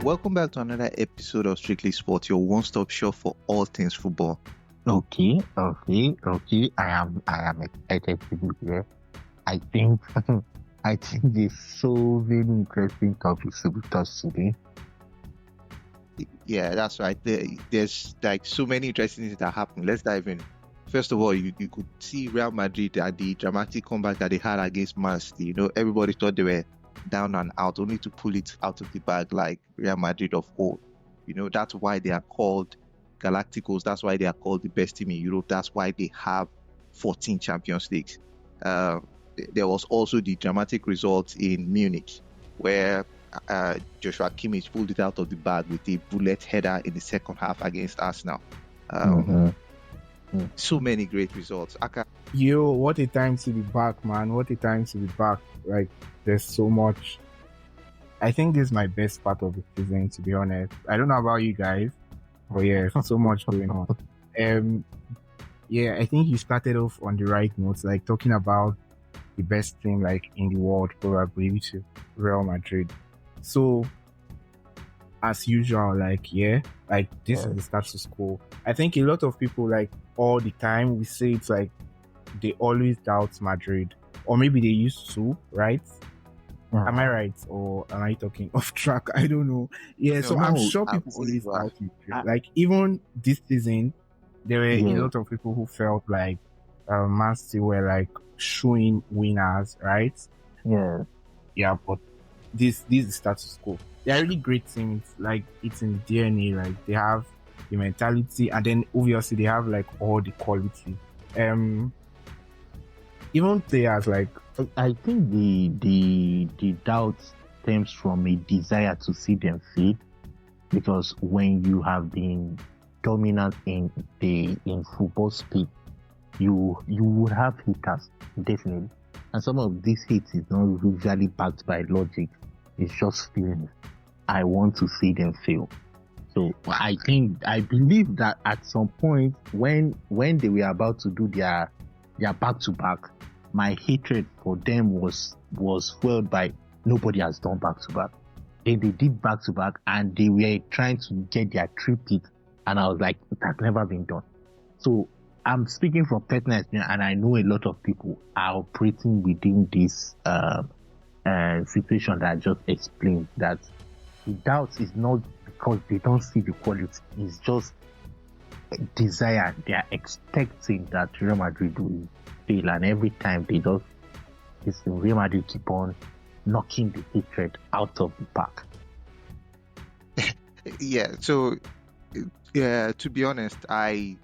Welcome back to another episode of Strictly Sports, your one-stop shop for all things football. Okay. I am excited to be here. I think there's so many interesting topics to discuss today. Yeah, that's right. There's like so many interesting things that happen. Let's dive in. First of all, you could see Real Madrid at the dramatic comeback that they had against Man City. You know, everybody thought they were down and out, only to pull it out of the bag like Real Madrid of old. You know, that's why they are called Galacticos. That's why they are called the best team in Europe. That's why they have 14 Champions Leagues. There was also the dramatic result in Munich, where Joshua Kimmich pulled it out of the bag with a bullet header in the second half against Arsenal. So many great results. Aka. Yo, what a time to be back, man. What a time to be back. Like, there's so much. I think this is my best part of the season, to be honest. I don't know about you guys, but yeah, so much going on. Yeah, I think you started off on the right notes, like talking about the best team like in the world, probably, which is Real Madrid. So, as usual, like, this is the status quo. I think a lot of people, like, all the time, we say it's like they always doubt Madrid, or maybe they used to, right? Am I right, or am I talking off track? I don't know. Yeah, so I'm sure people always doubt Madrid. Like, even this season, there were a lot of people who felt like Man City were like showing winners, right? Yeah, but this is status quo. They're really great teams. Like, it's in DNA. Like, they have the mentality, and then obviously they have like all the quality. Even players like, I think the doubt stems from a desire to see them fail, because when you have been dominant in football speak, you would have haters, definitely, and some of these hate is not usually backed by logic. It's just feelings. I want to see them fail. So I believe that at some point when they were about to do their back to back, my hatred for them was fueled by nobody has done back to back. They did back to back and they were trying to get their triplet, and I was like, it has never been done. So I'm speaking from personal experience, and I know a lot of people are operating within this situation that I just explained. That the doubt is not because they don't see the quality, it's just desire. They are expecting that Real Madrid will fail, and every time they do, Real Madrid keep on knocking the hatred out of the park. So to be honest, I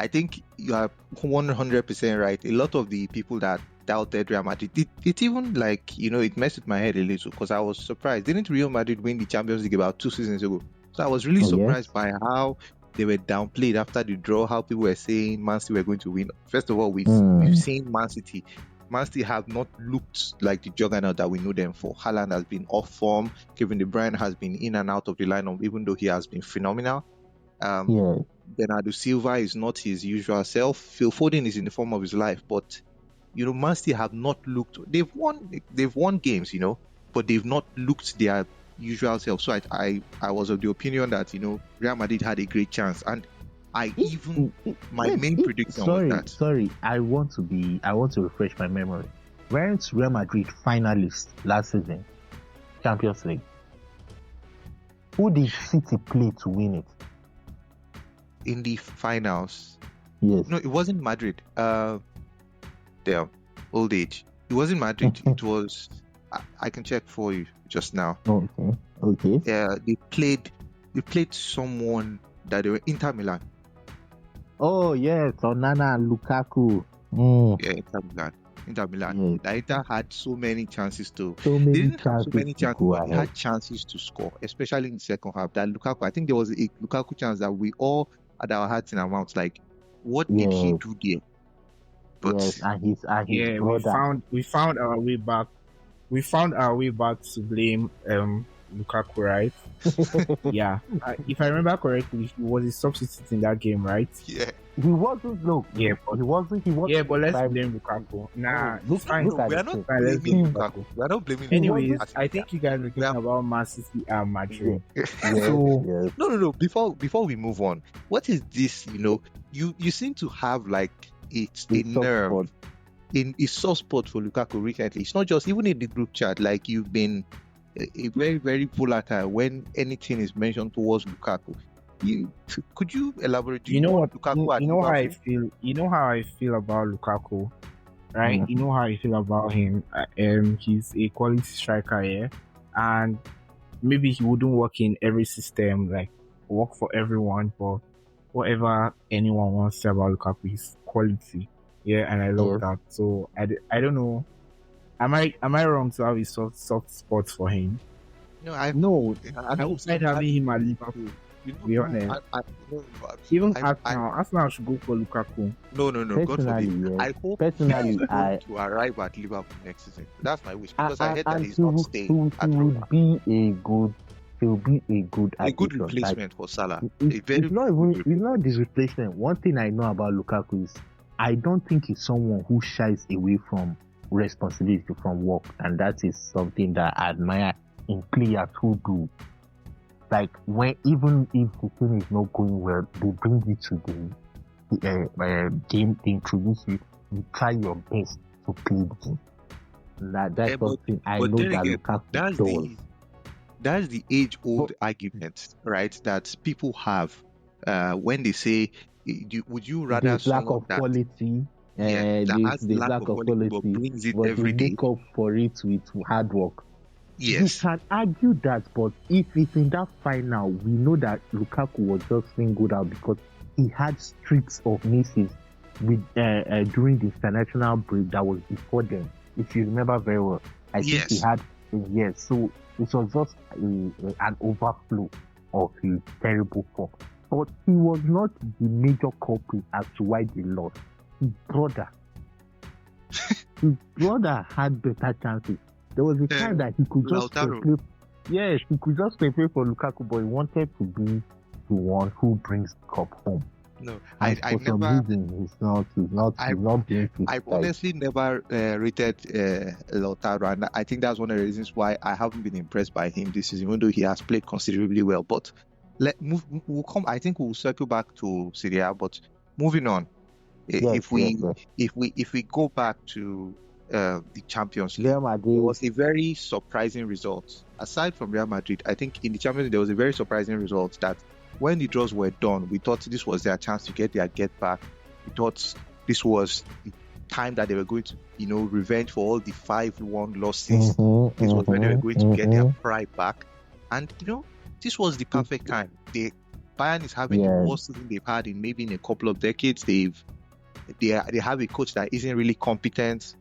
think you are 100% right. A lot of the people that doubted Real Madrid, it even, like, you know, it messed with my head a little, because I was surprised. Didn't Real Madrid win the Champions League about 2 seasons ago? So I was really surprised by how they were downplayed after the draw, how people were saying Man City were going to win. First of all, we've seen Man City have not looked like the juggernaut that we know them for. Haaland has been off form. Kevin De Bruyne has been in and out of the lineup, even though he has been phenomenal. Bernardo Silva is not his usual self. Phil Foden is in the form of his life, but you know, Man City have not looked. They've won games, you know, but they've not looked their usual self. So I was of the opinion that, you know, Real Madrid had a great chance, and my main prediction was that. Sorry, I want to refresh my memory. Weren't Real Madrid finalists last season, Champions League? Who did City play to win it? In the finals? Yes. No, it wasn't Madrid. Their old age. It wasn't Madrid. It was. I can check for you just now. Okay. Yeah, they played someone that they were Inter Milan. Oh yes, Onana and Lukaku. Yeah, Inter Milan. Yes. Inter had so many chances to. They didn't have so many chances, but they had chances to score, especially in the second half. That Lukaku, I think there was a Lukaku chance that we all had our hearts in our mouths. Like, what did he do there? But and his brother. we found our way back. We found our way back to blame Lukaku, right? Yeah. If I remember correctly, he was a substitute in that game, right? Yeah. He wasn't. Look, Yeah, he wasn't. He wasn't. yeah, but let's prime- blame Lukaku. Nah, No, it's fine. look at We are the not thing. Fine, let's blaming blame Lukaku. Lukaku. We are not blaming Anyways, Lukaku. I think you guys were talking about Man City and Madrid. Yes, So yes. No. Before we move on, what is this? You seem to have like it's a It's soft nerve spot. in a soft spot for Lukaku recently. It's not just even in the group chat. Like you've been a very very volatile when anything is mentioned towards Lukaku. Could you elaborate? Do you know what? Lukaku at You know how I Liverpool? feel. You know how I feel about Lukaku, right? Mm. You know how I feel about him. He's a quality striker, yeah, and maybe he wouldn't work in every system, like work for everyone. But whatever anyone wants to say about Lukaku is quality, yeah, and I love Yes. that. So I don't know. Am I wrong to have a soft spot for him? No, No, I don't outside having him at Liverpool. You To be honest, even Arsenal should go for Lukaku. No, God Personally, forbid. yes. I hope Personally, he's going I to arrive at Liverpool next season. That's my wish because I and heard that and he's he not will, staying at he Roma. would be a good. He will be a good A good addition. Like, replacement for Salah. A very it's not good even. It's not this replacement. One thing I know about Lukaku is I don't think he's someone who shies away from responsibility from work, and that is something that I admire in players who do. Like when even if the thing is not going well, they bring it to the game. They introduce it. You try your best to play the game. That's but something I but know then that again, Lukaku that's does. the age-old argument, right? That people have when they say, would you rather There's lack someone of that quality. that There's has lack lack of of quality but quality, brings it but they every day? make up for it with hard work. You Yes, can argue that, but if it's in that final, we know that Lukaku was just singled out because he had streaks of misses with during the international break that was before them. If you remember very well, I think he yes. had yes. So it was just an overflow of his terrible form. But he was not the major culprit as to why they lost. His brother had better chances. There was a time that he could just Lautaro. play. Yes, he could just play for Lukaku, but he wanted to be the one who brings the cup home. No, And I for some never. reason, he's not doing it. I've honestly never rated Lautaro, and I think that's one of the reasons why I haven't been impressed by him this season, even though he has played considerably well. But we'll come. I think we'll circle back to Serie A. But moving on, if we go back to the Champions League, Real it Madrid. was a very surprising result. Aside from Real Madrid, I think in the Champions League there was a very surprising result that when the draws were done, we thought this was their chance to get their get back. We thought this was the time that they were going to, revenge for all the 5-1 losses. This was when they were going to get their pride back. And, this was the perfect time. Bayern is having the worst season they've had in a couple of decades. They have a coach that isn't really competent.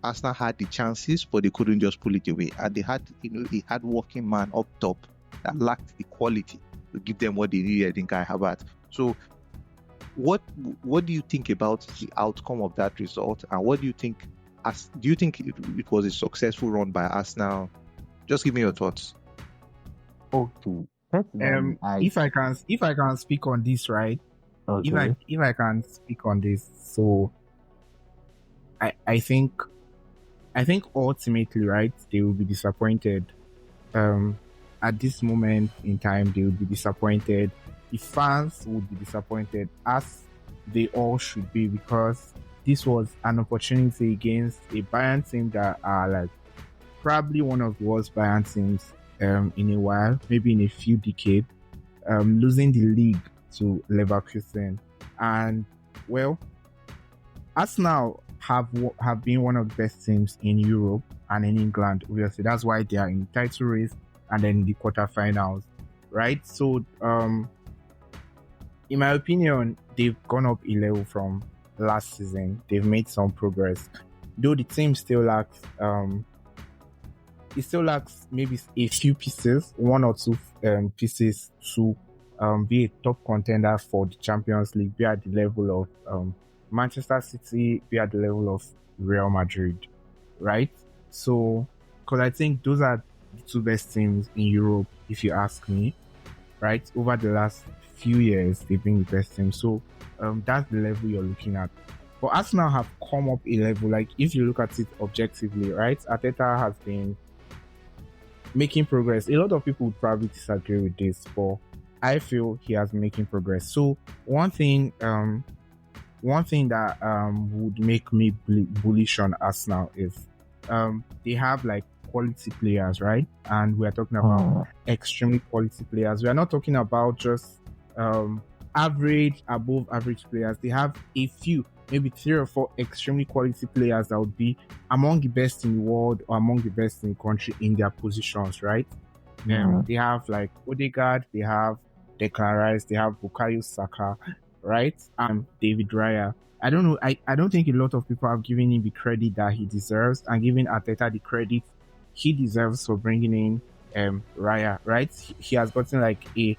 Arsenal had the chances, but they couldn't just pull it away. And they had, a hard-working man up top that lacked the quality to give them what they needed in Kai Havertz. So, what do you think about the outcome of that result? And what do you think? Do you think it was a successful run by Arsenal? Just give me your thoughts. Okay. If I can speak on this, right? Okay. If I can speak on this, so I think ultimately, right, they will be disappointed. At this moment in time, they will be disappointed. The fans would be disappointed, as they all should be, because this was an opportunity against a Bayern team that are like probably one of the worst Bayern teams in a while, maybe in a few decades, losing the league to Leverkusen. And well, Arsenal have been one of the best teams in Europe and in England. Obviously, that's why they are in the title race and then in the quarterfinals, right? So, in my opinion, they've gone up a level from last season. They've made some progress, though the team still lacks. It still lacks maybe a few pieces, one or two pieces to be a top contender for the Champions League, be at the level of Manchester City, be at the level of Real Madrid, right? So, because I think those are the two best teams in Europe, if you ask me. Right, over the last few years, they've been the best team. So that's the level you're looking at. But Arsenal have come up a level. Like if you look at it objectively, right, Arteta has been making progress. A lot of people would probably disagree with this, but I feel he has been making progress. So one thing that would make me bullish on Arsenal is they have like quality players, right? And we are talking about extremely quality players. We are not talking about just average, above average players. They have a few, maybe 3 or 4 extremely quality players that would be among the best in the world or among the best in the country in their positions, right? They have like Odegaard, they have Declan Rice, they have Bukayo Saka, right? David Raya. I don't know. I don't think a lot of people have given him the credit that he deserves and giving Arteta the credit he deserves for bringing in Raya, right? He has gotten like a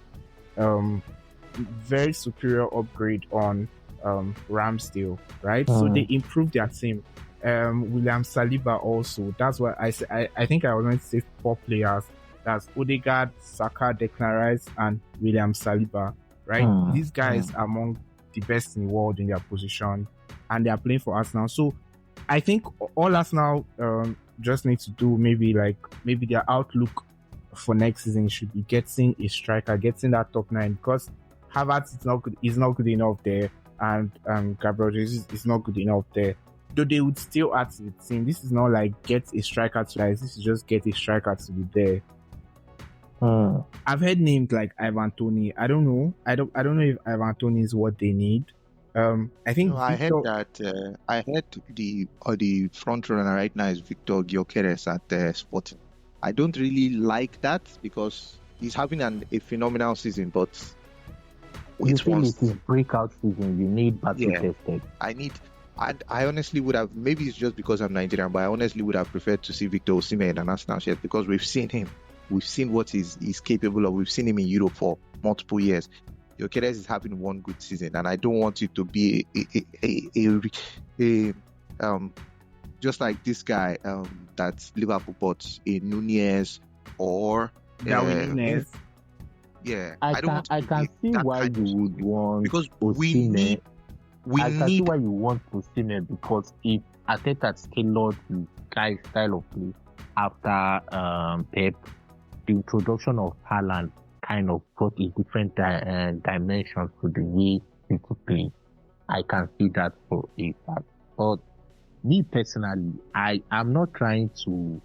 very superior upgrade on Ramsdale, right? So they improved their team. William Saliba also. That's why I think I was going to say 4 players. That's Odegaard, Saka, Declan Rice, and William Saliba, right? These guys are among the best in the world in their position, and they are playing for Arsenal. So I think all Arsenal just need to do maybe their outlook for next season should be getting a striker, getting that top 9, because Havertz is not good enough there, and Gabriel Jesus is not good enough there. Though they would still add to the team. This is not like get a striker to guys. This is just get a striker to be there. I've heard names like Ivan Toney. I don't know. I don't know if Ivan Toney is what they need. I think No, I heard that. I heard the front runner right now is Victor Gyökeres at Sporting. I don't really like that because he's having a phenomenal season, but you feel it's his breakout season. You need battle tested. I honestly would have, maybe it's just because I'm Nigerian, but I honestly would have preferred to see Victor Osimhen in Arsenal shirt because we've seen him. We've seen what he's capable of. We've seen him in Europe for multiple years. Gyökeres is having one good season, and I don't want it to be just like this guy that Liverpool bought in Nunez or Darwin Nunez. Yeah, I can see why you would want because Osimhen. I can see why you want Osimhen because if Arteta tailored his guy's style of play after Pep, the introduction of Haaland kind of brought a different dimension to the way people play. I can see that for a fact. But me personally, I'm not trying to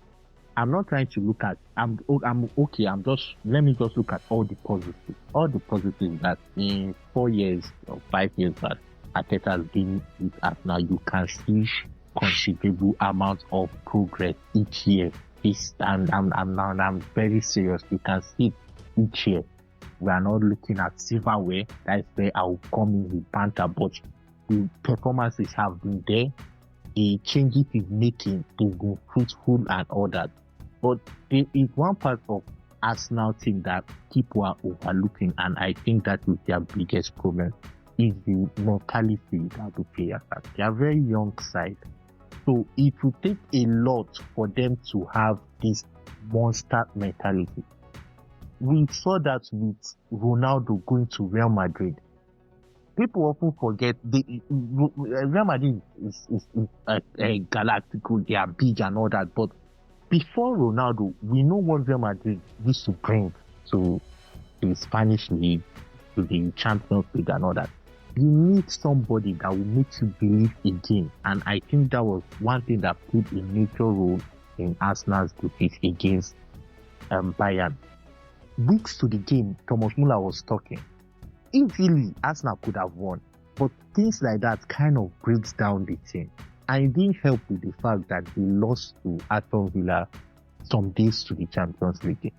look at. I'm okay. Let me just look at all the positives. All the positives that in 4 years or 5 years that Arteta has been with us now, you can see considerable amounts of progress each year. I'm very serious. You can see it each year. We are not looking at silverware. That's where I will come in with banter, but the performances have been there. The changes he's making to go fruitful and all that. But there is one part of Arsenal team that people are overlooking, and I think that is their biggest problem, is the mentality that the players have. They are very young side. So it will take a lot for them to have this monster mentality. We saw that with Ronaldo going to Real Madrid. People often forget Real Madrid is galactical, they are big and all that. But before Ronaldo, we know what Real Madrid used to bring to the Spanish league, to the Champions League and all that. You need somebody that will make you believe again. And I think that was one thing that played a major role in Arsenal's defeat against Bayern. Weeks to the game, Thomas Muller was talking. Easily, Arsenal could have won. But things like that kind of breaks down the team. And it didn't help with the fact that they lost to Aston Villa some days to the Champions League.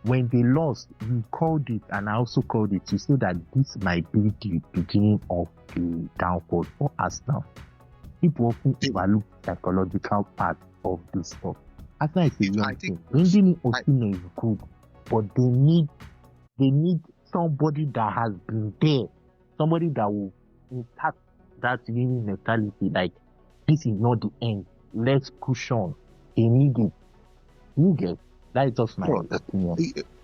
When they lost, you called it, and I also called it, to say that this might be the beginning of the downfall for Arsenal. People often overlook the psychological part of this stuff. Arsenal is a young team. Bringing in Osimhen is good, but they need somebody that has been there, somebody that will impact that winning mentality. Like, this is not the end. Let's push on. They need it. You get. That is just my No, opinion.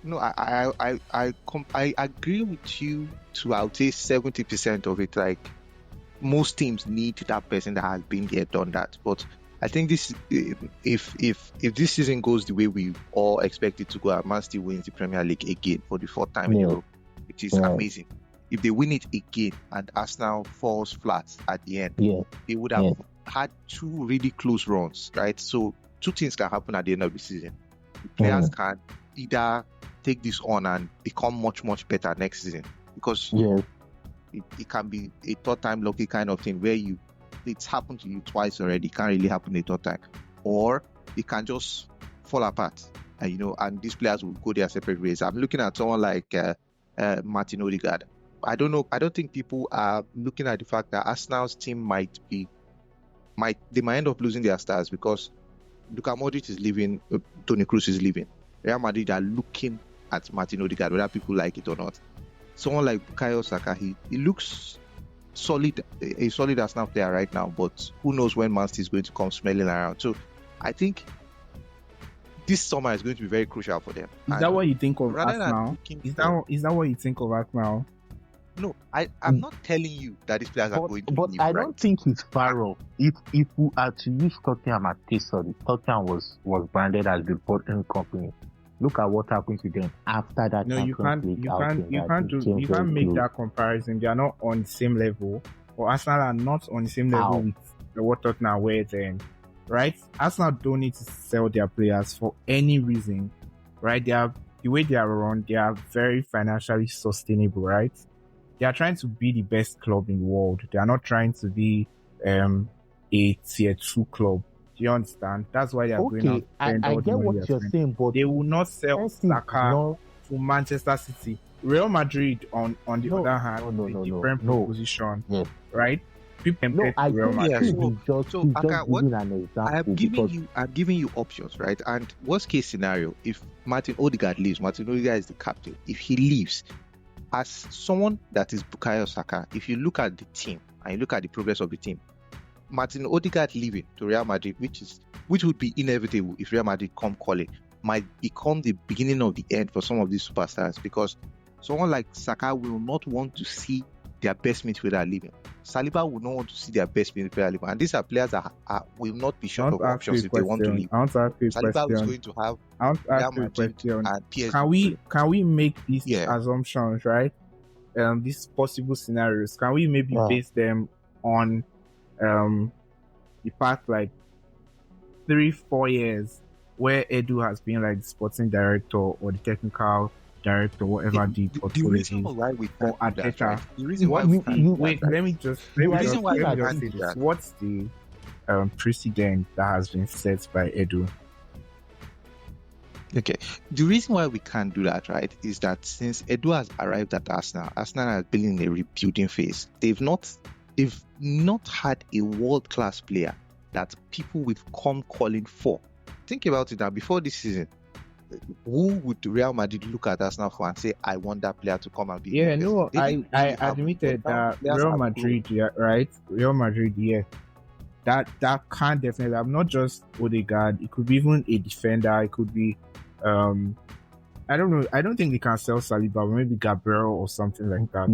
No, I agree with you to, I would say, 70% of it. Like, most teams need that person that has been there, done that. But I think this, if this season goes the way we all expect it to go, and Man City wins the Premier League again for the fourth time in a Yeah. row, which is Yeah. amazing. If they win it again and Arsenal falls flat at the end, Yeah. they would have had two really close runs, right? So two things can happen at the end of the season. The players can either take this on and become much, much better next season, because Yeah. it can be a third time lucky kind of thing where it's happened to you twice already. It can't really happen a third time, or it can just fall apart, and these players will go their separate ways. I'm looking at someone like Martin Odegaard. I don't know. I don't think people are looking at the fact that Arsenal's team might end up losing their stars because Luka Modric is leaving, Toni Kroos is leaving. Real Madrid are looking at Martin Odegaard, whether people like it or not. Someone like Bukayo Saka, he looks solid, a solid Arsenal player right now, but who knows when Man City is going to come smelling around. So I think this summer is going to be very crucial for them. Is that what you think of rather than Arsenal? looking Is for- that what you think of Arsenal? No, I'm not telling you that these players are going to But leave, I right? don't think it's far off. If we are to use Tottenham as case study, Tottenham was branded as the bottom company. Look at what happened to them after that. No, you can't make close. that comparison. They are not on the same level, or Arsenal are not on the same level How? with what Tottenham were then, right? Arsenal don't need to sell their players for any reason, right? The way they are run, they are very financially sustainable, right? They are trying to be the best club in the world. They are not trying to be a tier 2 club. Do you understand? That's why they are going out Okay, to spend I all the get money what they are you're spending. saying, but They will not sell Chelsea is Saka not- to Manchester City. Real Madrid, on the No, other hand, no, is no, a no, different no. position, Yes. right? People No, compare I to Real think Yeah, Madrid. he's just Aka, giving an example because I'm giving you options, right? And worst case scenario, if Martin Odegaard leaves, Martin Odegaard is the captain. If he leaves, as someone that is Bukayo Saka, if you look at the team and you look at the progress of the team, Martin Odegaard leaving to Real Madrid, which would be inevitable if Real Madrid come calling, might become the beginning of the end for some of these superstars, because someone like Saka will not want to see their best midfielder leaving. Saliba will not want to see their best midfielder leaving. And these are players that will not be I short want of to ask options you a if they want to question. leave. I want to ask you a Saliba is question. going to have I want to Real ask you a Madrid question. and PSG. Can we make these Yeah. assumptions, right? These possible scenarios, can we maybe Yeah. base them on the past like 3-4 years where Edu has been like the sporting director or the technical director, whatever the The portfolio reason is. why we Or can't do that, Arteta. right? The reason why What we you- can't you- do that, Wait, right? let me just The reason just why we say can't do this. that. What's the precedent that has been set by Edu? Okay. The reason why we can't do that, right, is that since Edu has arrived at Arsenal has been in a rebuilding phase. They've not had a world-class player that people will come calling for. Think about it now. Before this season, who would Real Madrid look at Arsenal for and say, I want that player to come and be? Yeah, the best? no, They I didn't really have admitted one. that Players Real have Madrid, yeah, right? Real Madrid, yeah. That can't definitely have not just Odegaard, it could be even a defender, it could be I don't know. I don't think they can sell Saliba, but maybe Gabriel or something like that.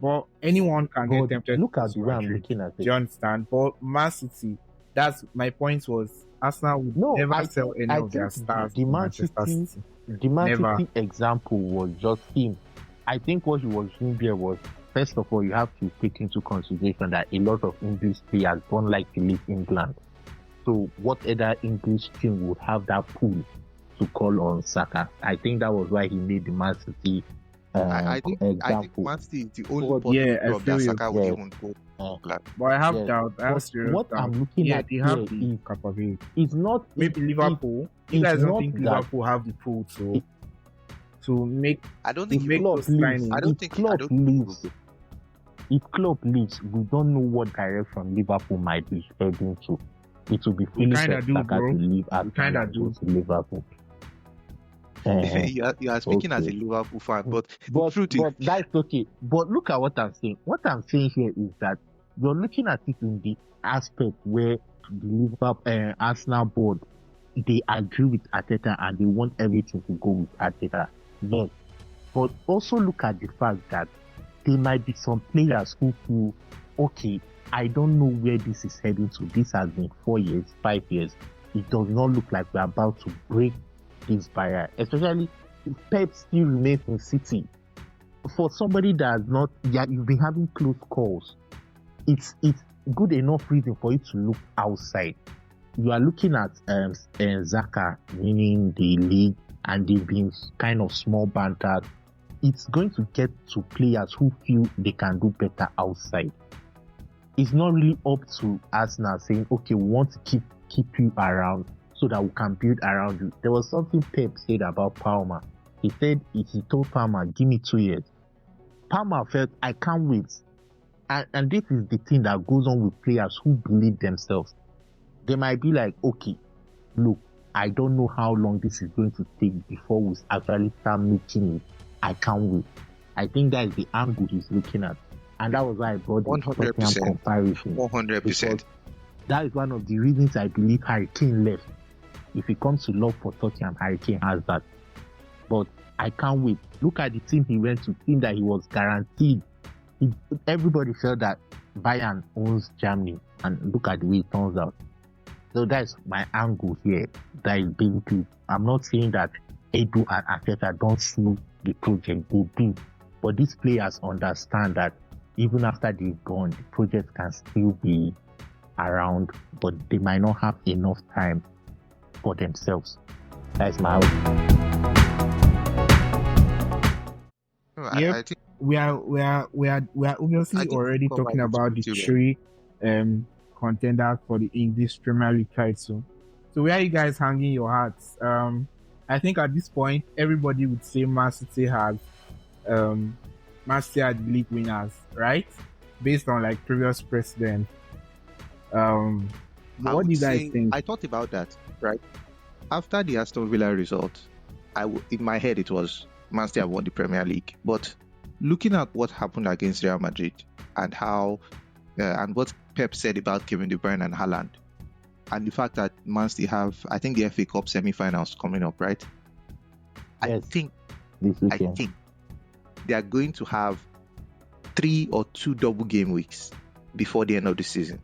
But anyone can get But tempted. look to at the way I'm Madrid. looking at Do it. you understand? But Man City, that's my point was Arsenal would No, never I sell any I of their think stars the to Man Manchester City- City. The Man Never. City example was just him. I think what he was doing there was, first of all, you have to take into consideration that a lot of English players don't like to leave England. So what other English team would have that pool to call on Saka? I think that was why he made the Man City I think example. Man City is the only But possible yeah, I club feel that you. Saka would Yeah. even go. But I have Yeah. doubt. I have But serious what doubt. I'm looking Yeah, at they have here the is capability. it's not Maybe Liverpool. You it's guys don't not think that- Liverpool have the pool to make I don't if think make club those leaves, signings. I don't if think- club I don't think leaves, if club leaves, we don't know what direction Liverpool might be heading to. It will be foolish kinda for do, Saka bro. to leave We kinda Arsenal and go do. to Liverpool. you are speaking as a Okay. Liverpool fan, but the But truth is, that's okay. But look at what I'm saying. What I'm saying here is that you're looking at it in the aspect where the Liverpool Arsenal board they agree with Arteta and they want everything to go with Arteta. No. But also look at the fact that there might be some players who feel, okay, I don't know where this is heading to. This has been 4 years, 5 years. It does not look like we're about to break this barrier. Especially if Pep still remains in City. For somebody that has not, you've been having close calls. It's good enough reason for you to look outside. You are looking at Zaka winning the league and they've been kind of small bantered. It's going to get to players who feel they can do better outside. It's not really up to Arsenal saying, okay, we want to keep you around so that we can build around you. There was something Pep said about Palmer. He said, he told Palmer, give me 2 years. Palmer felt, I can't wait. And this is the thing that goes on with players who believe themselves. They might be like, okay, look, I don't know how long this is going to take before we actually start making it. I can't wait. I think that is the angle he's looking at. And that was why I brought the Tottenham comparison. 100%. That is one of the reasons I believe Harry Kane left. If it comes to love for Tottenham, Harry Kane has that. But I can't wait. Look at the team he went to, team that he was guaranteed. Everybody felt that Bayern owns Germany, and look at the way it turns out. So that's my angle here. That is basically, I'm not saying that Edu and Arteta don't see the project, they do. But these players understand that even after they've gone, the project can still be around, but they might not have enough time for themselves. That's my I think we are obviously already talking about the three contenders for the English Premier League title. So where are you guys hanging your hats? I think at this point everybody would say Man City has the league winners, right? Based on like previous precedent. What do you guys think? I thought about that, right? After the Aston Villa result, in my head it was Man City have won the Premier League. But looking at what happened against Real Madrid and how and what Pep said about Kevin De Bruyne and Haaland, and the fact that Man City have, I think, the FA Cup semi-finals coming up, right? Yes. I think they are going to have 3 or 2 double game weeks before the end of the season.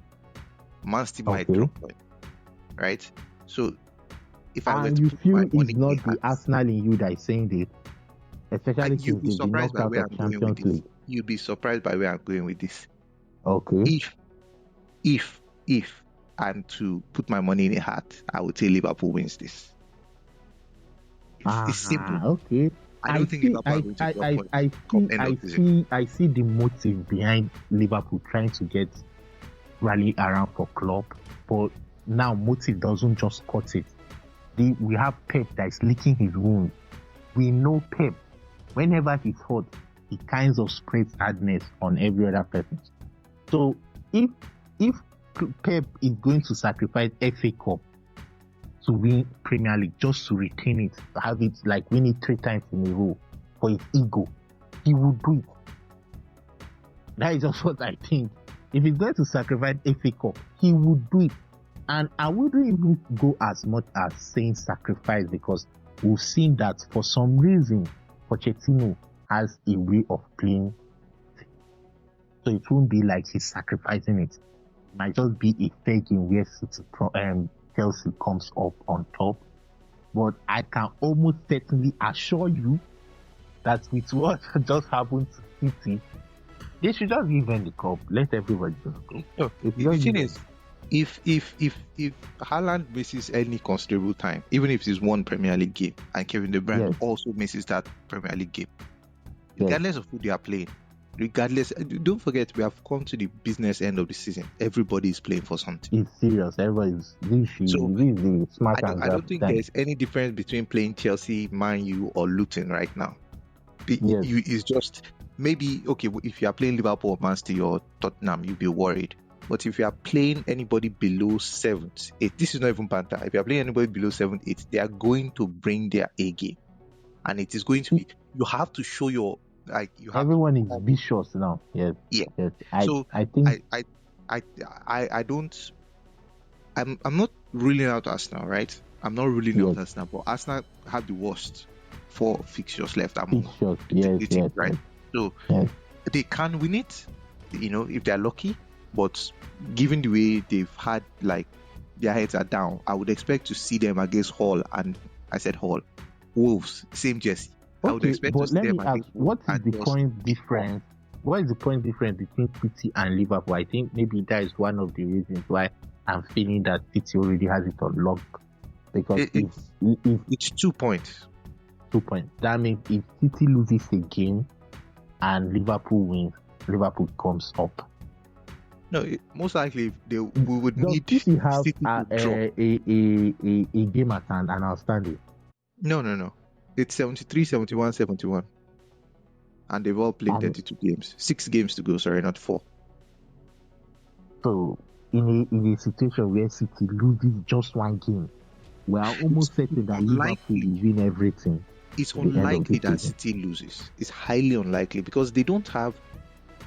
Man City might drop point, right? So if I were to put my money, it's not the Arsenal in you that is saying this, especially since you'd be surprised by where I'm going with this. League. You'd be surprised by where I'm going with this. Okay. If and to put my money in a hat, I would say Liverpool wins this. It's simple. Okay. I don't think Liverpool I see the motive behind Liverpool trying to get rally around for Klopp, but now motive doesn't just cut it. We have Pep that is licking his wound. We know Pep. Whenever he's hot, he kind of spreads sadness on every other person. So if Pep is going to sacrifice FA Cup to win Premier League just to retain it, have it like win it 3 times in a row for his ego, he will do it. That is just what I think. If he's going to sacrifice FA Cup, he would do it. And I wouldn't even go as much as saying sacrifice, because we've seen that for some reason, Pochettino has a way of playing. So it won't be like he's sacrificing it. It might just be a fair game where Chelsea comes up on top. But I can almost certainly assure you that with what just happened to City, they should just give them the cup. Let everybody just go. No, the thing is, if Haaland misses any considerable time, even if it's one Premier League game, and Kevin De Bruyne also misses that Premier League game, regardless of who they are playing, don't forget, we have come to the business end of the season. Everybody is playing for something. It's serious. Everybody's smart. I don't think there's any difference between playing Chelsea, Man U, or Luton right now. It's just maybe, okay, if you are playing Liverpool or Man City or Tottenham, you'll be worried. But if you are playing anybody below 7th, 8th, this is not even banter. If you are playing anybody below 7th, 8th, they are going to bring their A game, and it is going to be. You have to show your everyone is vicious now. Yes. Yeah. Yes. I think I'm not ruling out Arsenal, right? I'm not ruling Yes. out Arsenal, but Arsenal have the worst 4 fixtures left among Fixtures. the Yes, teams, yes, right? yes. So Yes. they can win it, if they're lucky. But given the way they've had, like, their heads are down, I would expect to see them against Hull, and I said Hull, Wolves, same jersey. I would Okay, expect to but see let them me ask, against what Wolves is and the just point beat Hull. difference? What is the point difference between City and Liverpool? I think maybe that is one of the reasons why I'm feeling that City already has it on lock. Because if It's 2 points. 2 points, that means if City loses a game and Liverpool wins, Liverpool comes up. No, most likely we would Does need City have City to draw. a game at hand and outstanding? No. It's 73, 71, 71. And they've all played 32 games. 6 games to go, sorry, not 4. So in a situation where City loses just one game, we are almost certain that Liverpool will win everything. It's unlikely that City loses. It's highly unlikely because they don't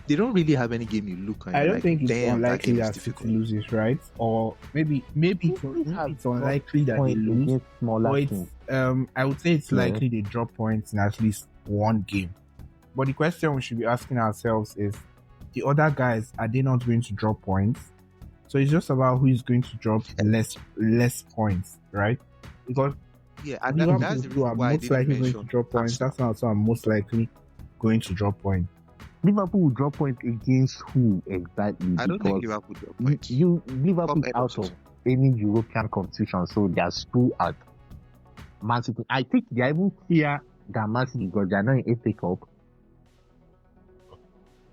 really have any game you look at. I don't like, think it's damn, unlikely that that game City loses, right? Or maybe it's unlikely that they lose. against smaller But teams. I would say it's Yeah. likely they drop points in at least one game. But the question we should be asking ourselves is, the other guys, are they not going to drop points? So it's just about who is going to drop less points, right? Because yeah, and Liverpool that's the who are reason why I most didn't likely going to mention drop points. Arsenal. That's also are most likely going to drop points. Liverpool will drop points against who exactly? I don't think Liverpool drop points. Liverpool Top out end of any European competition, so they are still at Man City. I think they are even clear than Man City because they are not in FA Cup.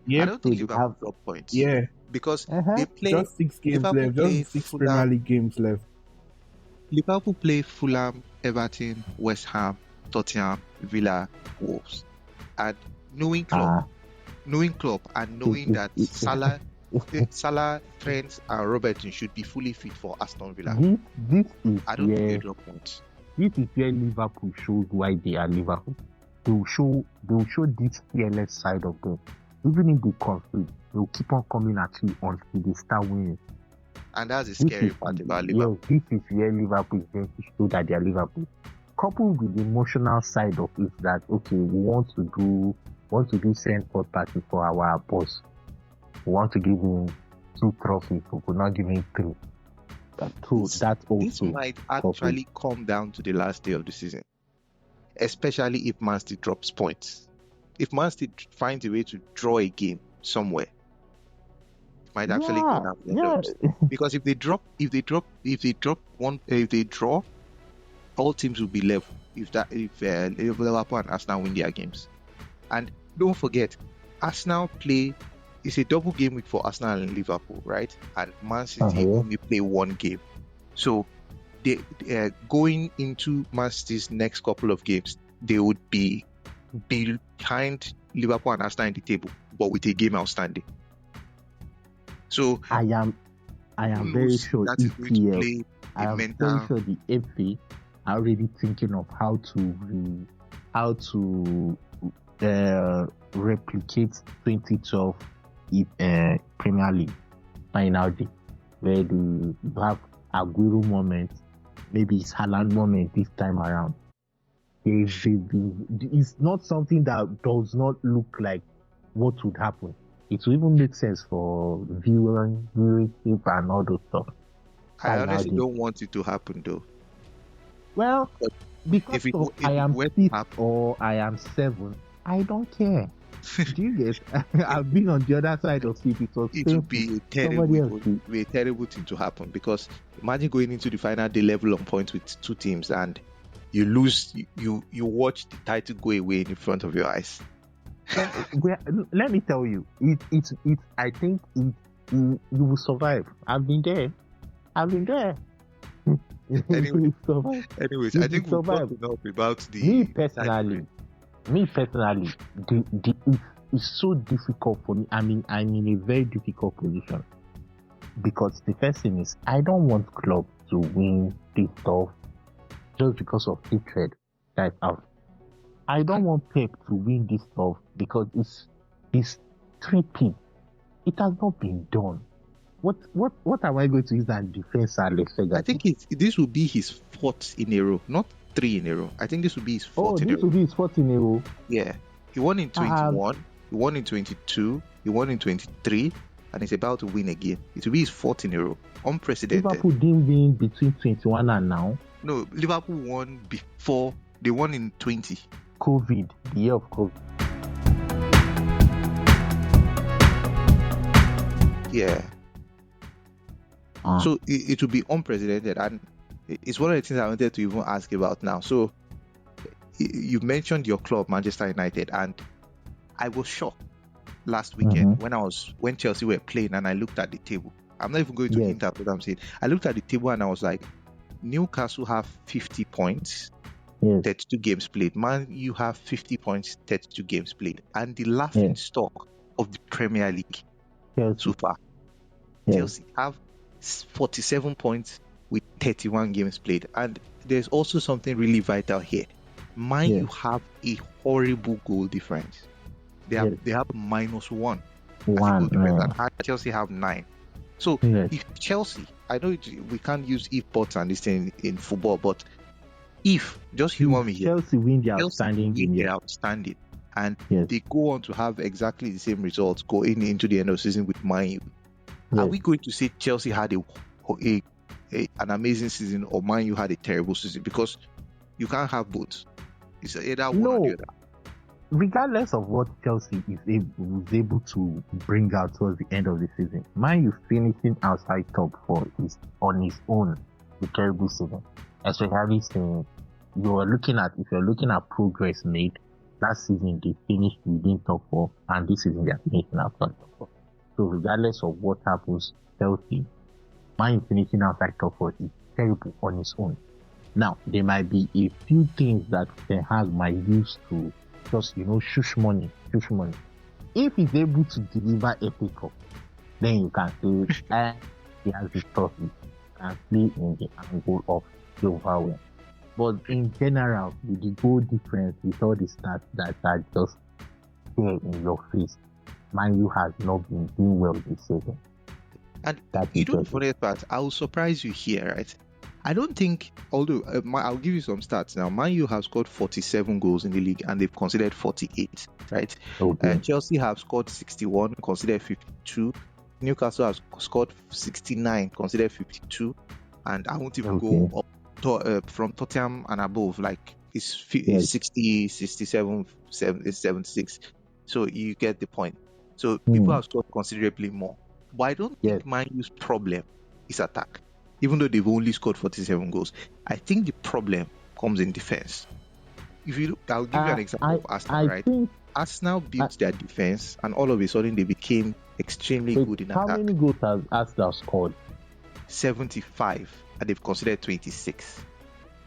Yeah, I don't think So they Liverpool have- drop points. yeah. Because Uh-huh. they play Just 6 games Liverpool left. play Just 6 Fulham. Premier League games left. Liverpool play Fulham, Everton, West Ham, Tottenham, Villa, Wolves. And knowing Klopp, and knowing that Salah, Trent, and Robertson should be fully fit for Aston Villa, This is I don't think they where drop points. this is where Liverpool shows why they are Liverpool. They will show this fearless side of them. Even if they conflict, they will keep on coming at you until they start winning. And that's the scary part about Liverpool. Yes, this is where Liverpool is going to show that they are Liverpool. Coupled with the emotional side of it, that okay, we want to do send third party for our boss. We want to give him 2 trophies, we could not give him 3. This might actually come down to the last day of the season, especially if Man City drops points. If Man City finds a way to draw a game somewhere, it might actually come down to the terms. Because if they draw, all teams will be level. If Liverpool and Arsenal win their games, and don't forget, Arsenal play. It's a double game week for Arsenal and Liverpool, right? And Man City only play 1 game. So they going into Man City's next couple of games, they would be behind Liverpool and Arsenal in the table, but with a game outstanding. So I am very sure that is going to play I am very sure the FA are already thinking of how to replicate 2012 Premier League final day, where they have Aguero moment, maybe it's Haaland moment this time around. It's not something that does not look like what would happen. It will even make sense for viewership and all those stuff. I honestly don't want it to happen though. Well, because I am 5th or I am 7th, I don't care. Do you get? I've been on the other side of it. It would be a terrible thing to happen, because imagine going into the final day level on points with 2 teams and you lose. You watch the title go away in front of your eyes. Let me tell you, I think you will survive. I've been there. Anyways, I think we've talked enough about the. Me personally, it's so difficult for me. I mean, I'm in a very difficult position, because the first thing is, I don't want club to win this stuff just because of hatred that I don't want Pep to win this stuff because it's tripping. It has not been done. what am I going to use as defense and Lefega? I think this will be his fourth in a row, not 3 in a row. I think this will be his fourth in a this row. will be his fourth in a row. Yeah. He won in 21, he won in 22, he won in 23, and he's about to win again. It will be his fourth in a row. Unprecedented. Liverpool didn't win between 21 and now. No, Liverpool won before. They won in 20. COVID, the year of COVID. Yeah. So it will be unprecedented, and it's one of the things I wanted to even ask about now. So you mentioned your club, Manchester United, and I was shocked last weekend when Chelsea were playing, and I looked at the table. I'm not even going to hint at what I'm saying. I looked at the table and I was like, Newcastle have 50 points, 32 games played. Man, you have 50 points, 32 games played, and the laughing stock of the Premier League so far. Chelsea have 47 points with 31 games played, and there's also something really vital here. You have a horrible goal difference. They have -1. And Chelsea have 9. So if Chelsea, I know we can't use if buts and this thing in football, but if just human me here, Chelsea win the outstanding, and they go on to have exactly the same results going into the end of the season with Man U. Are we going to say Chelsea had an amazing season or Man U had a terrible season? Because you can't have both. It's either one or the other. Regardless of what Chelsea was able to bring out towards the end of the season, Man U finishing outside top 4 is on its own a terrible season. Especially since if you're looking at progress made, last season they finished within top 4, and this season they are finishing outside top 4. So regardless of what happens, Chelsea, Man U finishing outside top 4 is terrible on its own. Now, there might be a few things that Ten Hag might use to just, shush money. If he's able to deliver a pickup, then you can say, he has the trophy, can play in the angle of silverware. But in general, with the goal difference, with all the stats that are just there in your face, Man U has not been doing well this season. And the funny part, I will surprise you here, right? I don't think, although I'll give you some stats now. Man U have scored 47 goals in the league and they've conceded 48, right? Okay. Chelsea have scored 61, conceded 52. Newcastle has scored 69, conceded 52. And I won't even go up from Tottenham and above, like it's 60, 67, 76. So you get the point. So people have scored considerably more. But I don't think Man U's problem is attack. Even though they've only scored 47 goals, I think the problem comes in defense. If you look, I'll give you an example of Arsenal, right? Arsenal built their defense, and all of a sudden they became extremely good in attack. How many goals has Arsenal scored? 75, and they've conceded 26.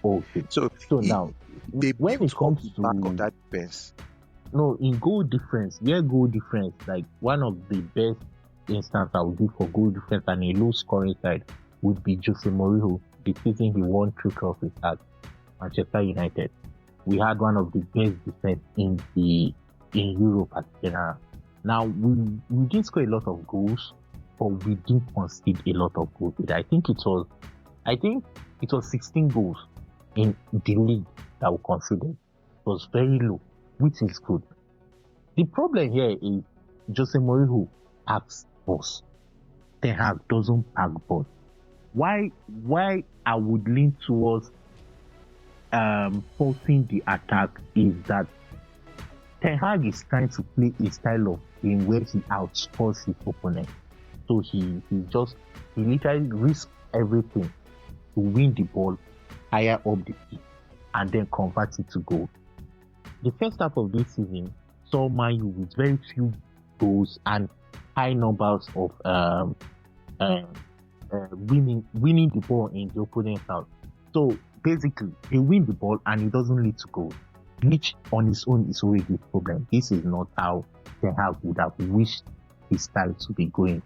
Okay. So now, when it comes to back of that defense, no, in goal difference, like one of the best instances I would give for goal difference and a low scoring side would be Jose Mourinho, the season he won 3 trophies at Manchester United. We had one of the best defense in Europe at general. Now we didn't score a lot of goals, but we didn't concede a lot of goals. I think it was 16 goals in the league that we conceded. It was very low, which is good. The problem here is Jose Mourinho packs balls. Ten Hag doesn't pack balls. Why I would lean towards forcing the attack is that Ten Hag is trying to play a style of game where he outscores his opponent. So he literally risks everything to win the ball higher up the pitch and then convert it to goal. The first half of this season saw Man U with very few goals and high numbers of winning the ball in the opponent's house. So basically, he wins the ball and it doesn't lead to goal, which on its own is already a problem. This is not how Ten Hag would have wished his style to be going.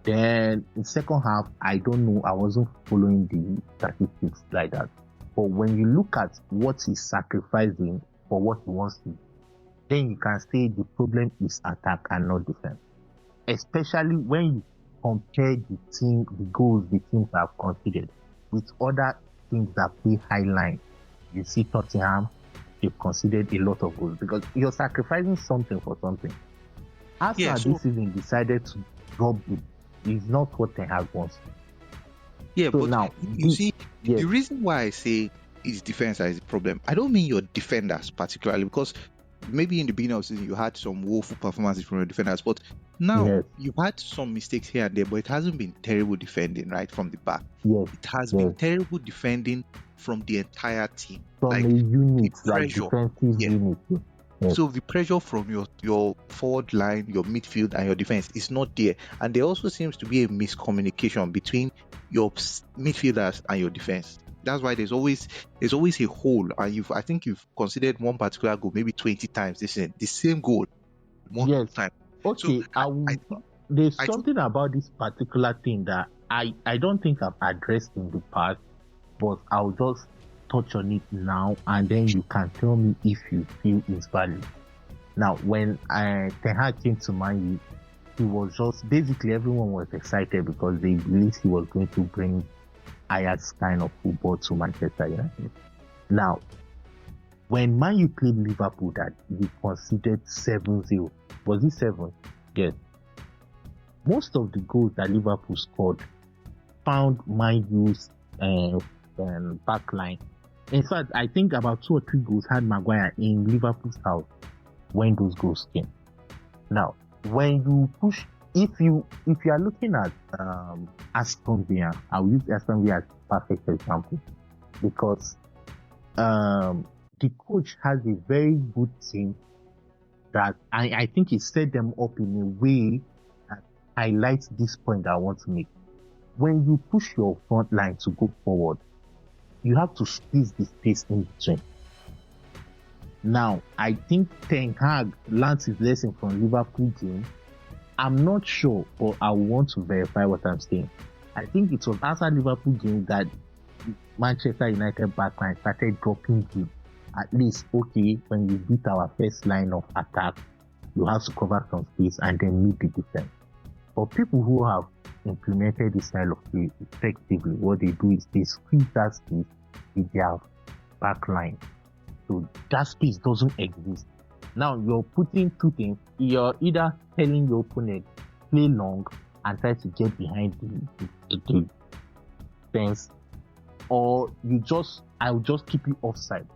Then in second half, I don't know, I wasn't following the statistics like that. But when you look at what he's sacrificing for what he wants to, then you can say the problem is attack and not defense. Especially when compare the goals the teams have conceded with other teams that play high line, you see Tottenham, they've conceded a lot of goals because you're sacrificing something for something. Arsenal this season decided to drop it. It's not what Ten Hag wants. Yeah, so but now you see, the reason why I say it's defense that is the problem, I don't mean your defenders particularly, because maybe in the beginning of the season you had some woeful performances from your defenders, but now you've had some mistakes here and there, but it hasn't been terrible defending, right, from the back. It has been terrible defending from the entire team. From like a unit, like defensive unit. So the pressure from your forward line, your midfield, and your defense is not there. And there also seems to be a miscommunication between your midfielders and your defense. That's why there's always a hole. And I think you've considered one particular goal maybe 20 times this season. The same goal one time. Okay, so there's something about this particular thing that I don't think I've addressed in the past, but I'll just touch on it now, and then you can tell me if you feel it's valid. Now, when Ten Hag came to Man U, he was just basically everyone was excited because they believed he was going to bring Ajax kind of football to Manchester United. Now, when Man U played Liverpool, that we conceded 7-0. Was it 7? Yes. Most of the goals that Liverpool scored found Man U's back line. In fact, I think about 2 or 3 goals had Maguire in Liverpool's house when those goals came. Now, when you push, if you are looking at Aston Villa, I'll use Aston Villa as a perfect example because the coach has a very good team that I think he set them up in a way that highlights this point that I want to make. When you push your front line to go forward, you have to squeeze the space in between. Now, I think Ten Hag learned his lesson from Liverpool game. I'm not sure, but I want to verify what I'm saying. I think it was after Liverpool game that Manchester United backline started dropping deep. At least, okay, when you beat our first line of attack, you have to cover some space and then meet the defense. For people who have implemented this style of play effectively, what they do is they squeeze that space with their back line. So that space doesn't exist. Now you're putting 2 things. You're either telling your opponent play long and try to get behind the fence, or I'll just keep you offside.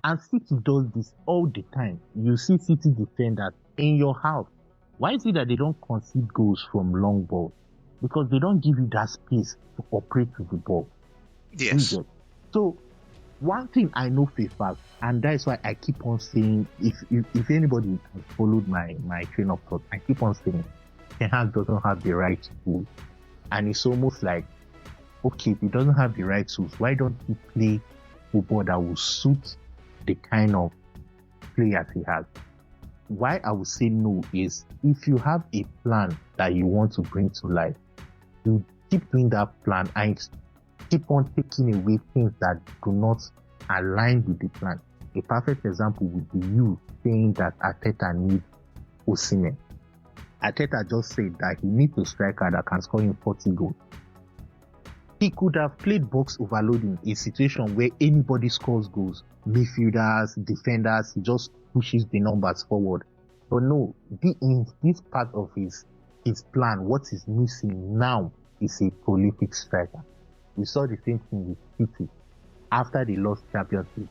And City does this all the time. You see City defenders in your house. Why is it that they don't concede goals from long balls? Because they don't give you that space to operate with the ball. Yes. So one thing I know for a fact, and that's why I keep on saying, if anybody has followed my train of thought, I keep on saying Ten Hag doesn't have the right tools. And it's almost like, okay, if he doesn't have the right tools, why don't he play football that will suit the kind of players he has? Why I would say no is if you have a plan that you want to bring to life, you keep doing that plan and keep on taking away things that do not align with the plan. A perfect example would be you saying that Arteta needs Osimhen. Arteta just said that he needs a striker that can score him 40 goals. He could have played box overloading, a situation where anybody scores goals, midfielders, defenders, he just pushes the numbers forward. But no, in this part of his plan, what is missing now is a prolific striker. We saw the same thing with City. After they lost Champions League,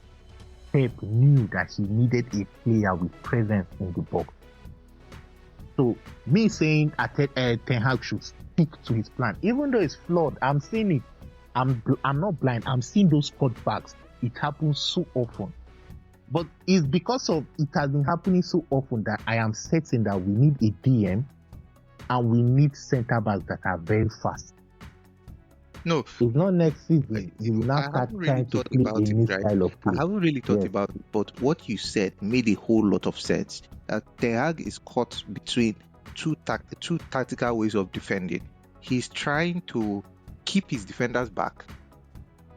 Pep knew that he needed a player with presence in the box. So, me saying Ten Hag should stick to his plan, even though it's flawed, I'm saying it. I'm not blind. I'm seeing those cutbacks. It happens so often. But it's because of it has been happening so often that I am certain that we need a DM and we need centre backs that are very fast. No, it's not next season. You will not start trying to play a new style of play. I haven't really thought about it, but what you said made a whole lot of sense. That Ten Hag is caught between two tactical ways of defending. He's trying to keep his defenders back,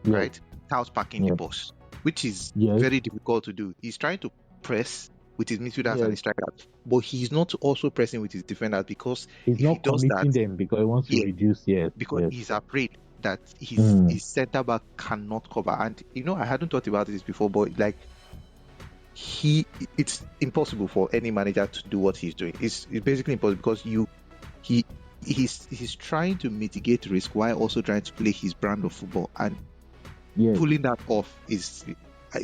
right, without packing the box, which is very difficult to do. He's trying to press with his midfielders and Yes. his strikers, but he's not also pressing with his defenders because He's if he not does committing that, them because he wants to yeah, reduce. Yes. because Yes. he's afraid that his Mm. his centre back cannot cover. And I hadn't thought about this before, but like it's impossible for any manager to do what he's doing. It's basically impossible because he's trying to mitigate risk while also trying to play his brand of football, and Yes. pulling that off it's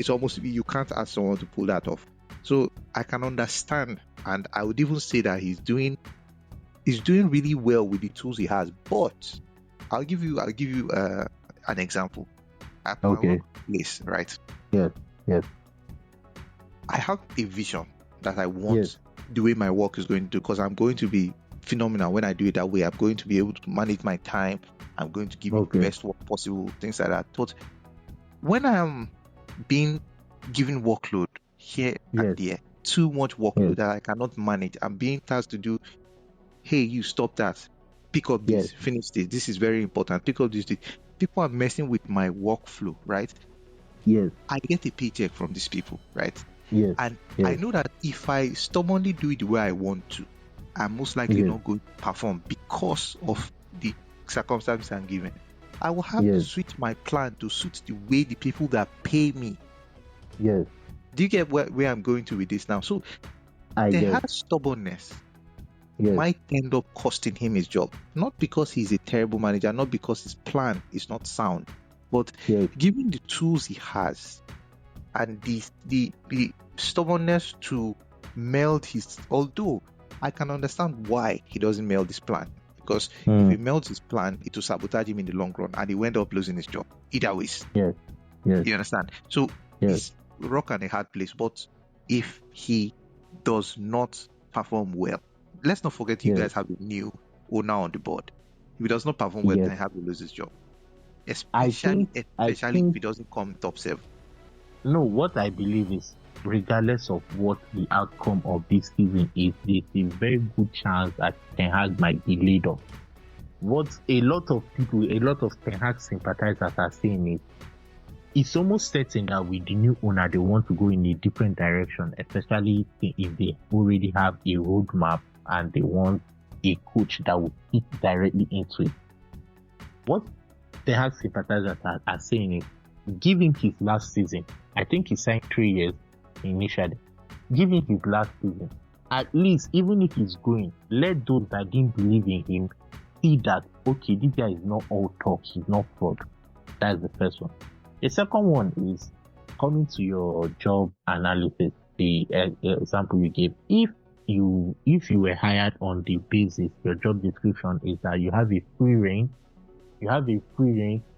almost, you can't ask someone to pull that off. So I can understand, and I would even say that he's doing really well with the tools he has. But I'll give you an example. At my Okay. workplace, right? Yes. Yes. I have a vision that I want Yes. the way my work is going to do, because I'm going to be phenomenal when I do it that way. I'm going to be able to manage my time. I'm going to give it the Okay. best work possible, things like that. But when I am being given workload here Yes. and there, too much workload Yes. that I cannot manage, I'm being tasked to do, hey, you stop that, pick up this, Yes. finish this. This is very important. Pick up this. People are messing with my workflow, right? Yes. I get a paycheck from these people, right? Yes. And Yes. I know that if I stubbornly do it the way I want to, I'm most likely Yes. not going to perform because of the circumstances I'm given. I will have to Yes. switch my plan to suit the way the people that pay me. Yes. Do you get where I'm going to with this now? So I there get. has stubbornness Yes. might end up costing him his job. Not because he's a terrible manager, not because his plan is not sound, but Yes. given the tools he has and the stubbornness to meld his, although I can understand why he doesn't meld his plan, because if he melds his plan, it will sabotage him in the long run and he will end up losing his job either ways. Yes. Yes. You understand? So Yes. it's rock and a hard place. But if he does not perform well, let's not forget you Yes. guys have a new owner on the board. If he does not perform well, Yes. then he have to lose his job. I Especially think if he doesn't come top 7. no, what I believe is, regardless of what the outcome of this season is, there's a very good chance that Ten Hag might be laid off. What a lot of people, a lot of Ten Hag sympathizers are saying is, it's almost certain that with the new owner, they want to go in a different direction, especially if they already have a roadmap and they want a coach that will fit directly into it. What Ten Hag sympathizers are saying is, give him his last season. I think he signed 3 years initially. Give him his last season. At least, even if he's going, let those that didn't believe in him see that, okay, this guy is not all talk, he's not fraud. That's the first one. The second one is coming to your job analysis, the example you gave. If you were hired on the basis, your job description is that you have a free reign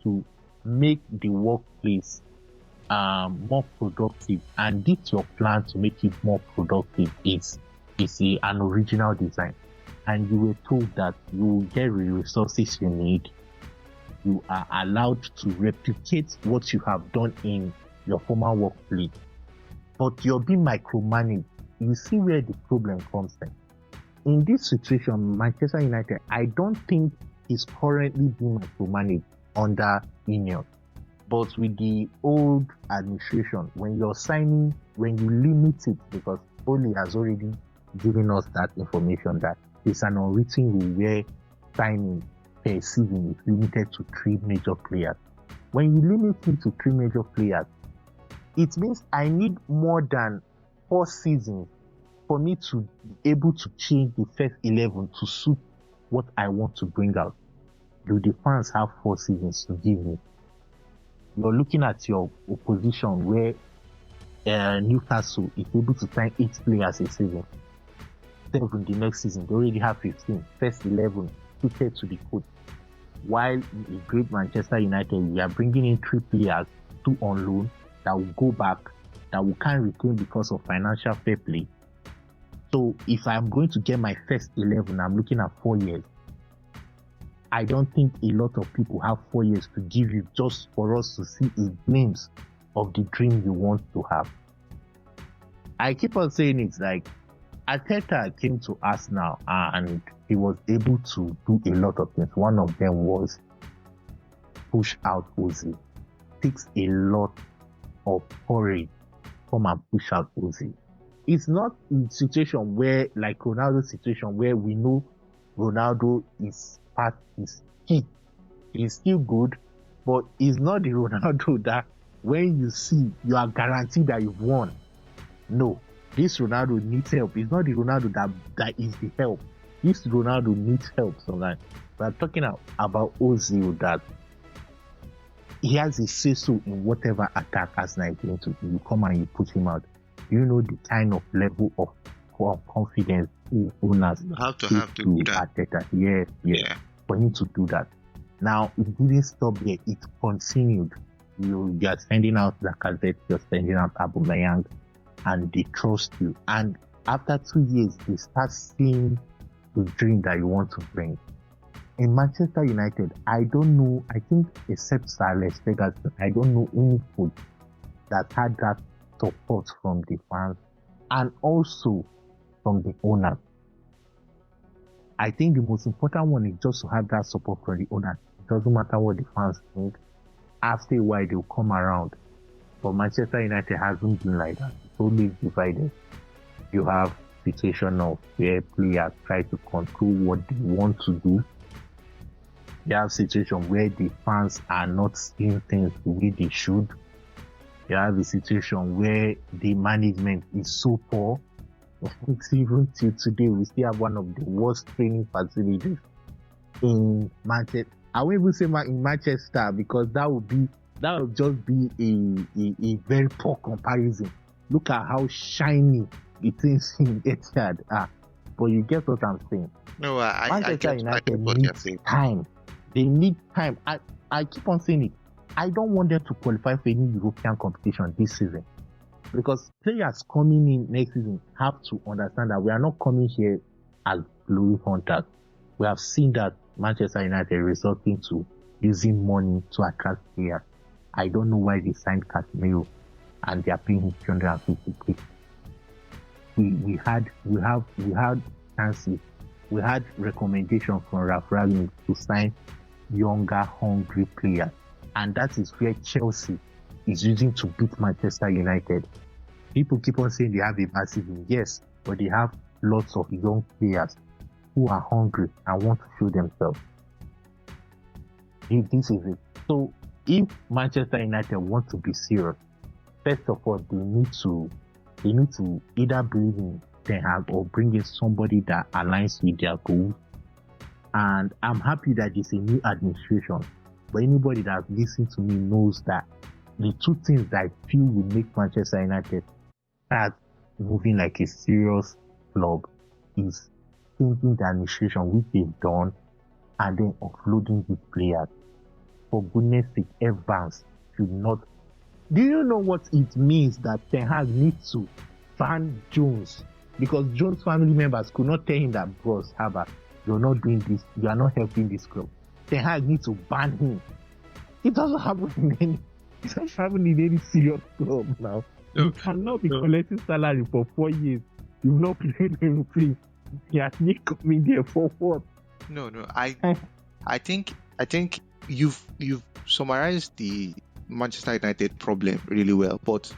to make the workplace more productive, and this your plan to make it more productive is an original design, and you were told that you will get the resources you need. You are allowed to replicate what you have done in your former workplace, but you're being micromanaged. You see where the problem comes in. In this situation, Manchester United, I don't think is currently being micromanaged under Ineos. But with the old administration, when you limit it, because Ole has already given us that information that it's an unwritten rule where signing per season is limited to 3 major players. When you limit it to 3 major players, it means I need more than 4 seasons for me to be able to change the first 11 to suit what I want to bring out. Do the fans have 4 seasons to give me? You're looking at your opposition where Newcastle is able to sign 8 players a season. 7 the next season, they already have 15. First 11 suited to the coach. While in a great Manchester United, we are bringing in 3 players, 2 on loan, that will go back, that we can't retain because of financial fair play. So if I'm going to get my first 11, I'm looking at 4 years. I don't think a lot of people have 4 years to give you just for us to see a glimpse of the dream you want to have. I keep on saying it's like Arteta came to Arsenal and he was able to do a lot of things. One of them was push out Ozil. Takes a lot of courage to come and push out Ozil. it's not a situation where, like Ronaldo's situation, where we know Ronaldo is key. He's still good, but it's not the Ronaldo that when you see, you are guaranteed that you've won. No, this Ronaldo needs help. It's not the Ronaldo that is the help. This Ronaldo needs help sometimes. We're talking about Ozil, that he has a say-so in whatever attack Arsenal is going to do. You come and you put him out. You know the kind of level of confidence owners have to do that. Arteta. Yeah. For him to do that. Now, it didn't stop there. It continued. You are sending out Lacazette, you're sending out Aubameyang, and they trust you. And after 2 years, they start seeing the dream that you want to bring. In Manchester United, I don't know, I think except Sir Alex Ferguson, I don't know any coach that had that support from the fans and also from the owner. I think the most important one is just to have that support from the owner. It doesn't matter what the fans think. After a while, they'll come around. But Manchester United hasn't been like that. It's always divided. You have situation of where players try to control what they want to do. You have situation where the fans are not seeing things the way they should. You have a situation where the management is so poor. Even till today, we still have one of the worst training facilities in Manchester. I won't even say in Manchester, because that would just be a very poor comparison. Look at how shiny it is in Etihad. But you get what I'm saying. No, Manchester United needs time. They need time. I keep on saying it. I don't want them to qualify for any European competition this season, because players coming in next season have to understand that we are not coming here as glory hunters. We have seen that Manchester United resorting to using money to attract players. I don't know why they signed Casemiro and they are paying him 250k. We had chances. We had recommendations from Ralph Ragnick to sign younger, hungry players, and that is where Chelsea is using to beat Manchester United. People keep on saying they have a massive win, yes, but they have lots of young players who are hungry and want to show themselves. This is it. So if Manchester United want to be serious, first of all, they need to either believe in Ten Hag or bring in somebody that aligns with their goals. And I'm happy that it's a new administration. But anybody that listens to me knows that the two things that I feel will make Manchester United start moving like a serious club is changing the administration, which they've done, and then offloading the players. For goodness sake, Evans should not. Do you know what it means that Ten Hag needs to ban Jones? Because Jones' family members could not tell him that, bros, Haba, you're not doing this, you are not helping this club. Ten Hag needs to ban him. It doesn't happen in any serious club now. No. You cannot be collecting salary for 4 years. You've not played anything. You are not coming there for what? No. I think you've summarized the Manchester United problem really well, but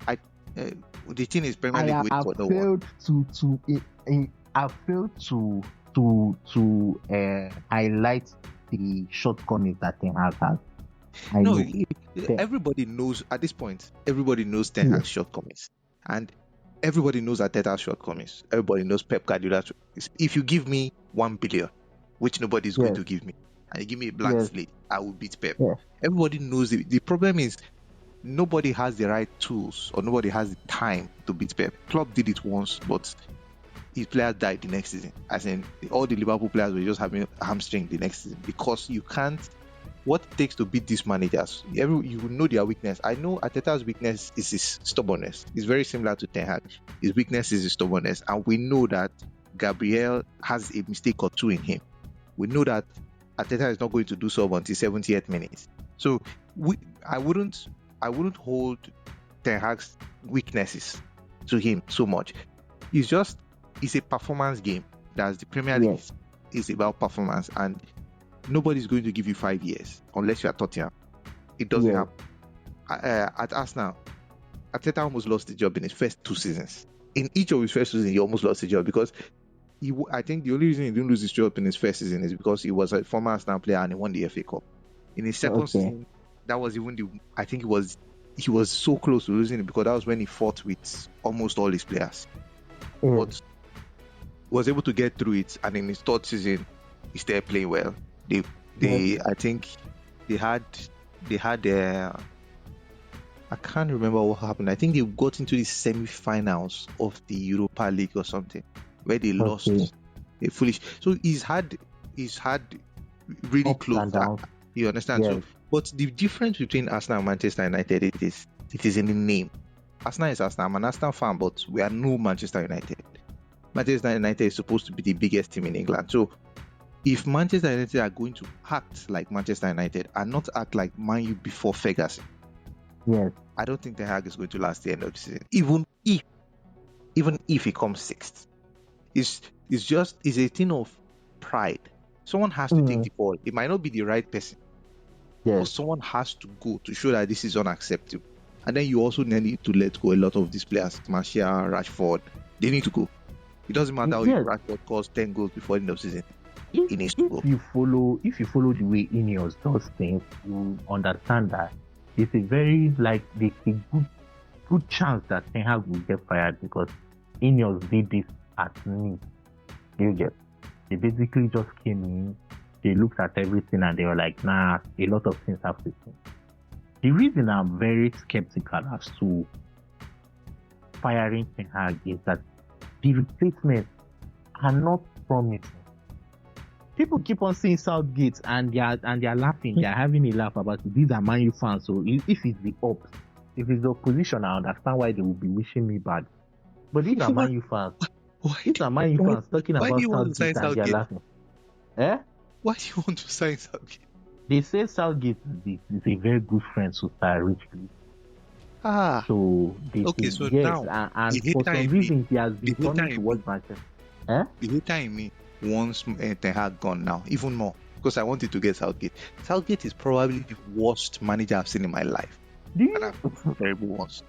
the thing is Premier League wait for no one. I failed to highlight the shortcomings that Ten Hag has. Everybody knows at this point. Everybody knows Ten Hag's shortcomings, and everybody knows Arteta's shortcomings. Everybody knows Pep Guardiola's. If you give me 1 billion, which nobody is going to give me, and you give me a blank slate, I will beat Pep. Everybody knows it. The problem is nobody has the right tools or nobody has the time to beat Pep. Klopp did it once, but his players died the next season. As in, all the Liverpool players were just having a hamstring the next season, because you can't. What it takes to beat these managers, you know their weakness. I know Arteta's weakness is his stubbornness. It's very similar to Ten Hag. His weakness is his stubbornness, and we know that Gabriel has a mistake or two in him. We know that Arteta is not going to do so until 78th minute. So I wouldn't hold Ten Hag's weaknesses to him so much. It's a performance game. That's the Premier League is about performance, and nobody's going to give you 5 years unless you are Tottenham. It doesn't happen. At Arsenal, Arteta almost lost the job in his first 2 seasons. In each of his first seasons, he almost lost the job because I think the only reason he didn't lose his job in his first season is because he was a former Arsenal player and he won the FA Cup. In his second season, that was even I think he was so close to losing it because that was when he fought with almost all his players. But was able to get through it, and in his third season, he started playing well. I think they had I can't remember what happened. I think they got into the semi-finals of the Europa League or something, where they lost a foolish. So he's had really Up close. and down. You understand? Yes. So, but the difference between Arsenal and Manchester United it is in the name. Arsenal is Arsenal. I'm an Arsenal fan, but we are no Manchester United. Manchester United is supposed to be the biggest team in England. So if Manchester United are going to act like Manchester United and not act like Man U before Ferguson, Yes. I don't think Ten Hag is going to last the end of the season. Even if he comes sixth, it's a thing of pride. Someone has to take the ball. It might not be the right person, but someone has to go to show that this is unacceptable. And then you also need to let go a lot of these players, Martial, Rashford. They need to go. It doesn't matter how Rashford scores 10 goals before the end of the season. He needs to go. If you follow the way Ineos does things, you understand that it's a very good chance that Ten Hag will get fired because Ineos did this at me. You get? They basically just came in, they looked at everything and they were like, nah, a lot of things have to change. The reason I'm very skeptical as to firing Ten Hag is that the replacements are not promising. People keep on saying Southgate and they are laughing. They are having a laugh about it. These are Man U fans. So if it's the ops, if it's the opposition, I understand why they will be wishing me bad. But these are Man U fans. These are Man U fans talking about Southgate and they are laughing. Why do you want to sign Southgate? They say Southgate is a very good friend to Sir Richley. So they okay, say, so yes, now and for some reason he has been coming towards Manchester. The hater in me wants Ten Hag gone now, even more, because I wanted to get Southgate. Southgate is probably the worst manager I've seen in my life. Terrible worst.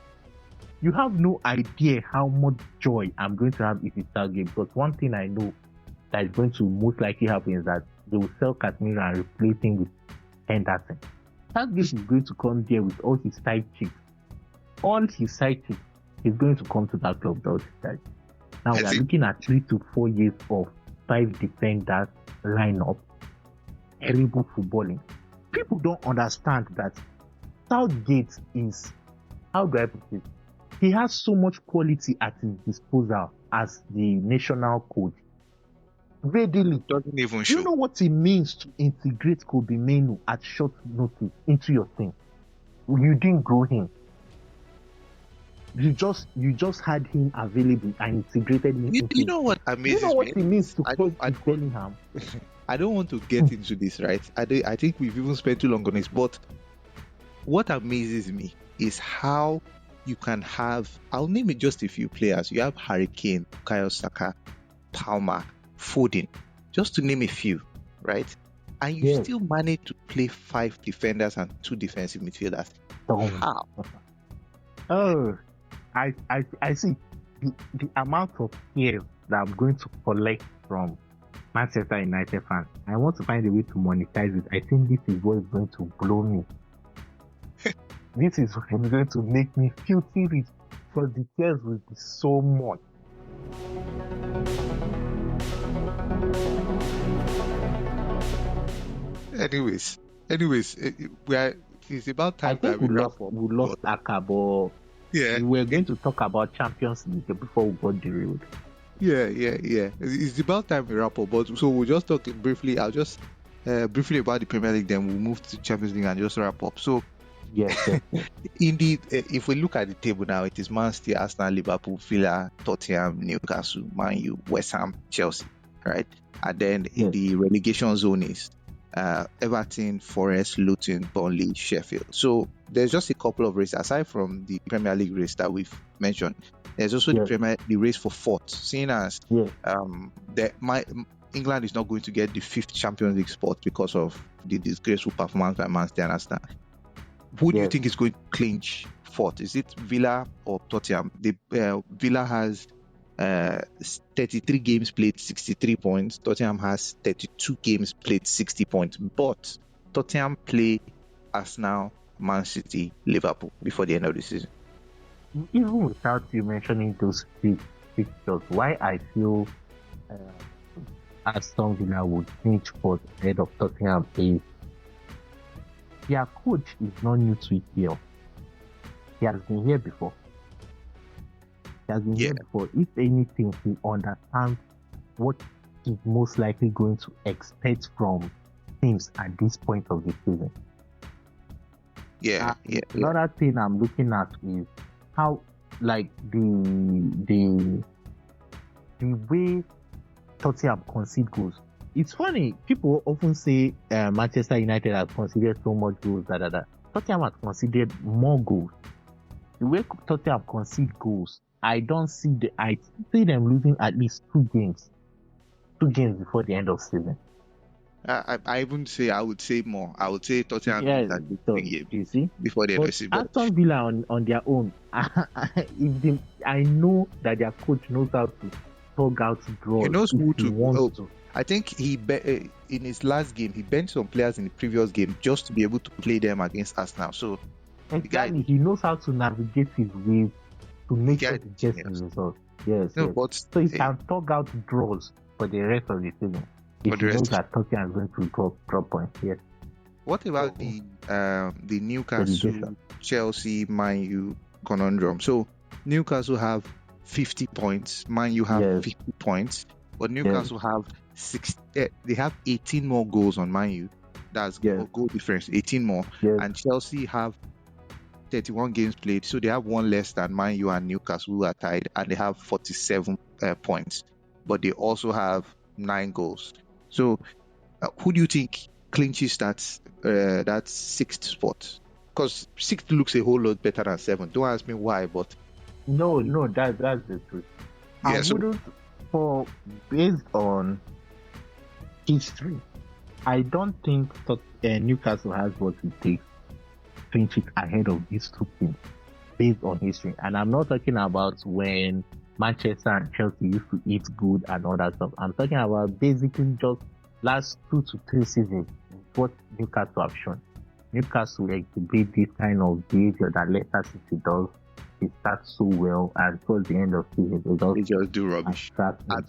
You have no idea how much joy I'm going to have if it's Southgate, because one thing I know that is going to most likely happen is that they will sell Casemiro and replace him with Henderson. Southgate is going to come there with all his side chicks. All his side chicks is going to come to that club without his side. Now we are looking at 3 to 4 years of 5 defenders lineup. Terrible footballing. People don't understand that Southgate is, how do I put it? He has so much quality at his disposal as the national coach. Readily. Doesn't even show. You know what it means to integrate Kobe Mainoo at short notice into your team? You didn't grow him. You just had him available and integrated him. You know what amazes me? You know what it means to coach Bellingham? I don't want to get into this, right? I think we've even spent too long on this, but what amazes me is how you can have, I'll name it just a few players. You have Harry Kane, Bukayo Saka, Palmer, Foden, just to name a few, right? And you still manage to play 5 defenders and 2 defensive midfielders. How? Oh, I see the amount of care that I'm going to collect from Manchester United fans. I want to find a way to monetize it. I think this is what is going to blow me. This is what is going to make me filthy rich, because the tears will be so much. Anyways, it's about time. I think we lost Aka, but we were going to talk about Champions League before we got derailed. Yeah. It's about time we wrap up. But so we'll just talk briefly. I'll just briefly about the Premier League. Then we'll move to Champions League and just wrap up. So yes. Indeed, if we look at the table now, it is Man City, Arsenal, Liverpool, Villa, Tottenham, Newcastle, Man U, West Ham, Chelsea, right? And then in the relegation zone is Everton, Forest, Luton, Burnley, Sheffield. So there's just a couple of races aside from the Premier League race that we've mentioned. There's also the race for 4th, seeing as England is not going to get the 5th Champions League spot because of the disgraceful performance by Man City and Arsenal. Who do you think is going to clinch fourth. Is it Villa or Tottenham? Villa has 33 games played, 63 points. Tottenham has 32 games played, 60 points. But Tottenham play Arsenal, Man City, Liverpool before the end of the season. Even without you mentioning those fixtures, why I feel Aston Villa would finish fourth ahead of Tottenham is their coach is not new to EPL. He has been here before. If anything, he understands what he's most likely going to expect from teams at this point of the season. Another thing I'm looking at is how, like, the way Tottenham concede goals. It's funny, people often say Manchester United have conceded so much goals. Tottenham has conceded more goals. The way Tottenham concede goals, I see them losing at least two games before the end of season. I wouldn't say. I would say more. I would say Tottenham you see before the end of the season. Aston Villa on their own. I know that their coach knows how to tug out draws. He knows who to. To. I think in his last game he benched some players in the previous game just to be able to play them against Arsenal. So exactly, he knows how to navigate his way to make sure he gets the result. Yes. But so he can tug out draws for the rest of the season. If he knows that Tottenham is going to drop points. Yes. What about the Newcastle, Chelsea, Man U conundrum? So Newcastle have 50 points, Man U have 50 points, but Newcastle have they have 18 more goals on Man U. That's goal difference, 18 more. Yes. And Chelsea have 31 games played, so they have one less than Man U and Newcastle, who are tied, and they have 47 points. But they also have 9 goals. So who do you think clinches that sixth spot? Because sixth looks a whole lot better than 7. Don't ask me why, but no, that's the truth. Yeah, based on history, I don't think Newcastle has what it takes to finish it ahead of these two teams based on history. And I'm not talking about when Manchester and Chelsea used to eat good and all that stuff. I'm talking about basically just last 2 to 3 seasons, what Newcastle have shown. Newcastle exhibit this kind of behavior that Leicester City does. They start so well, and towards the end of the season, they just do rubbish. I've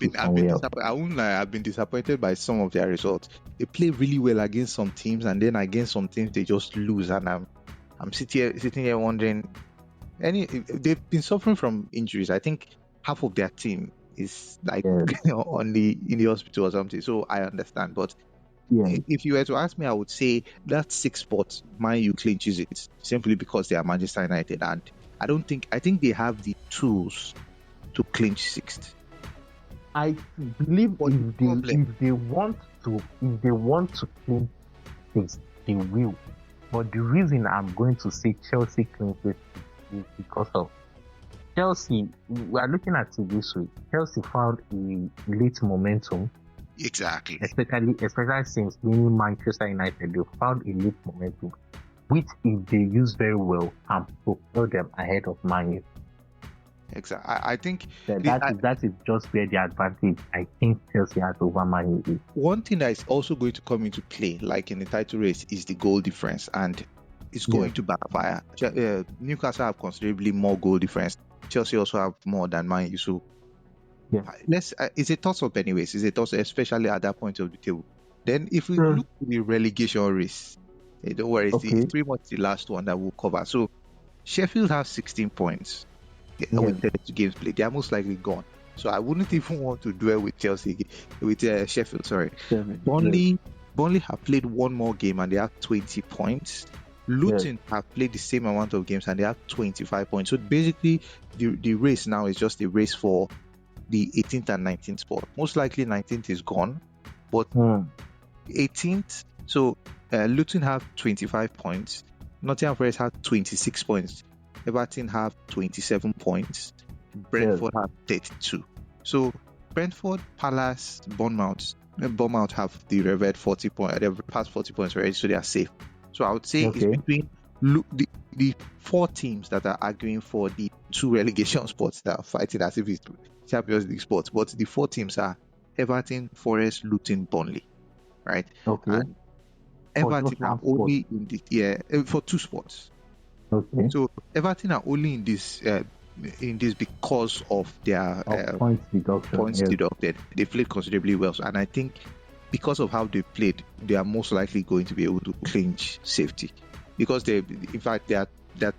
been disappointed by some of their results. They play really well against some teams, and then against some teams they just lose. And I'm sitting here wondering, they've been suffering from injuries. I think half of their team is in the hospital or something. So I understand, but if you were to ask me, I would say that 6 spot, Man U clinches it simply because they are Manchester United, and I think they have the tools to clinch 6th. I believe if they want to clinch 6th, they will. But the reason I'm going to say Chelsea clinches is because of Chelsea. We are looking at it this way. Chelsea found a late momentum. Exactly. Especially since winning Manchester United, they found a late momentum, which if they use very well, can propel them ahead of Man U. Exactly. I think that is just where the advantage I think Chelsea has over Man U is. One thing that is also going to come into play, like in the title race, is the goal difference, and it's going to backfire. Newcastle have considerably more goal difference. Chelsea also have more than Man U. So it's a toss-up anyways. It's a toss-up, especially at that point of the table. Then if we look at the relegation race, don't worry, it's pretty much the last one that we'll cover. So Sheffield have 16 points with 32 games played. They are most likely gone. So I wouldn't even want to dwell with Sheffield. Sorry. Burnley have played one more game and they have 20 points. Luton have played the same amount of games and they have 25 points. So basically, the race now is just a race for the 18th and 19th spot. Most likely 19th is gone, but 18th. So Luton have 25 points. Nottingham Forest have 26 points. Everton have 27 points. Brentford have 32. So Brentford, Palace, Bournemouth have the revered 40 points. They've passed 40 points already, so they are safe. So I would say it's between the the 4 teams that are arguing for the 2 relegation spots that are fighting as if it's Champions League spots, but the 4 teams are Everton, Forest, Luton, Burnley, right? Okay. And For Everton just are one spot. only in the for 2 spots. Okay. So Everton are only in this because of their Points deduction. points yes. deducted. They played considerably well, and I think because of how they played, they are most likely going to be able to clinch safety, because they, in fact, they're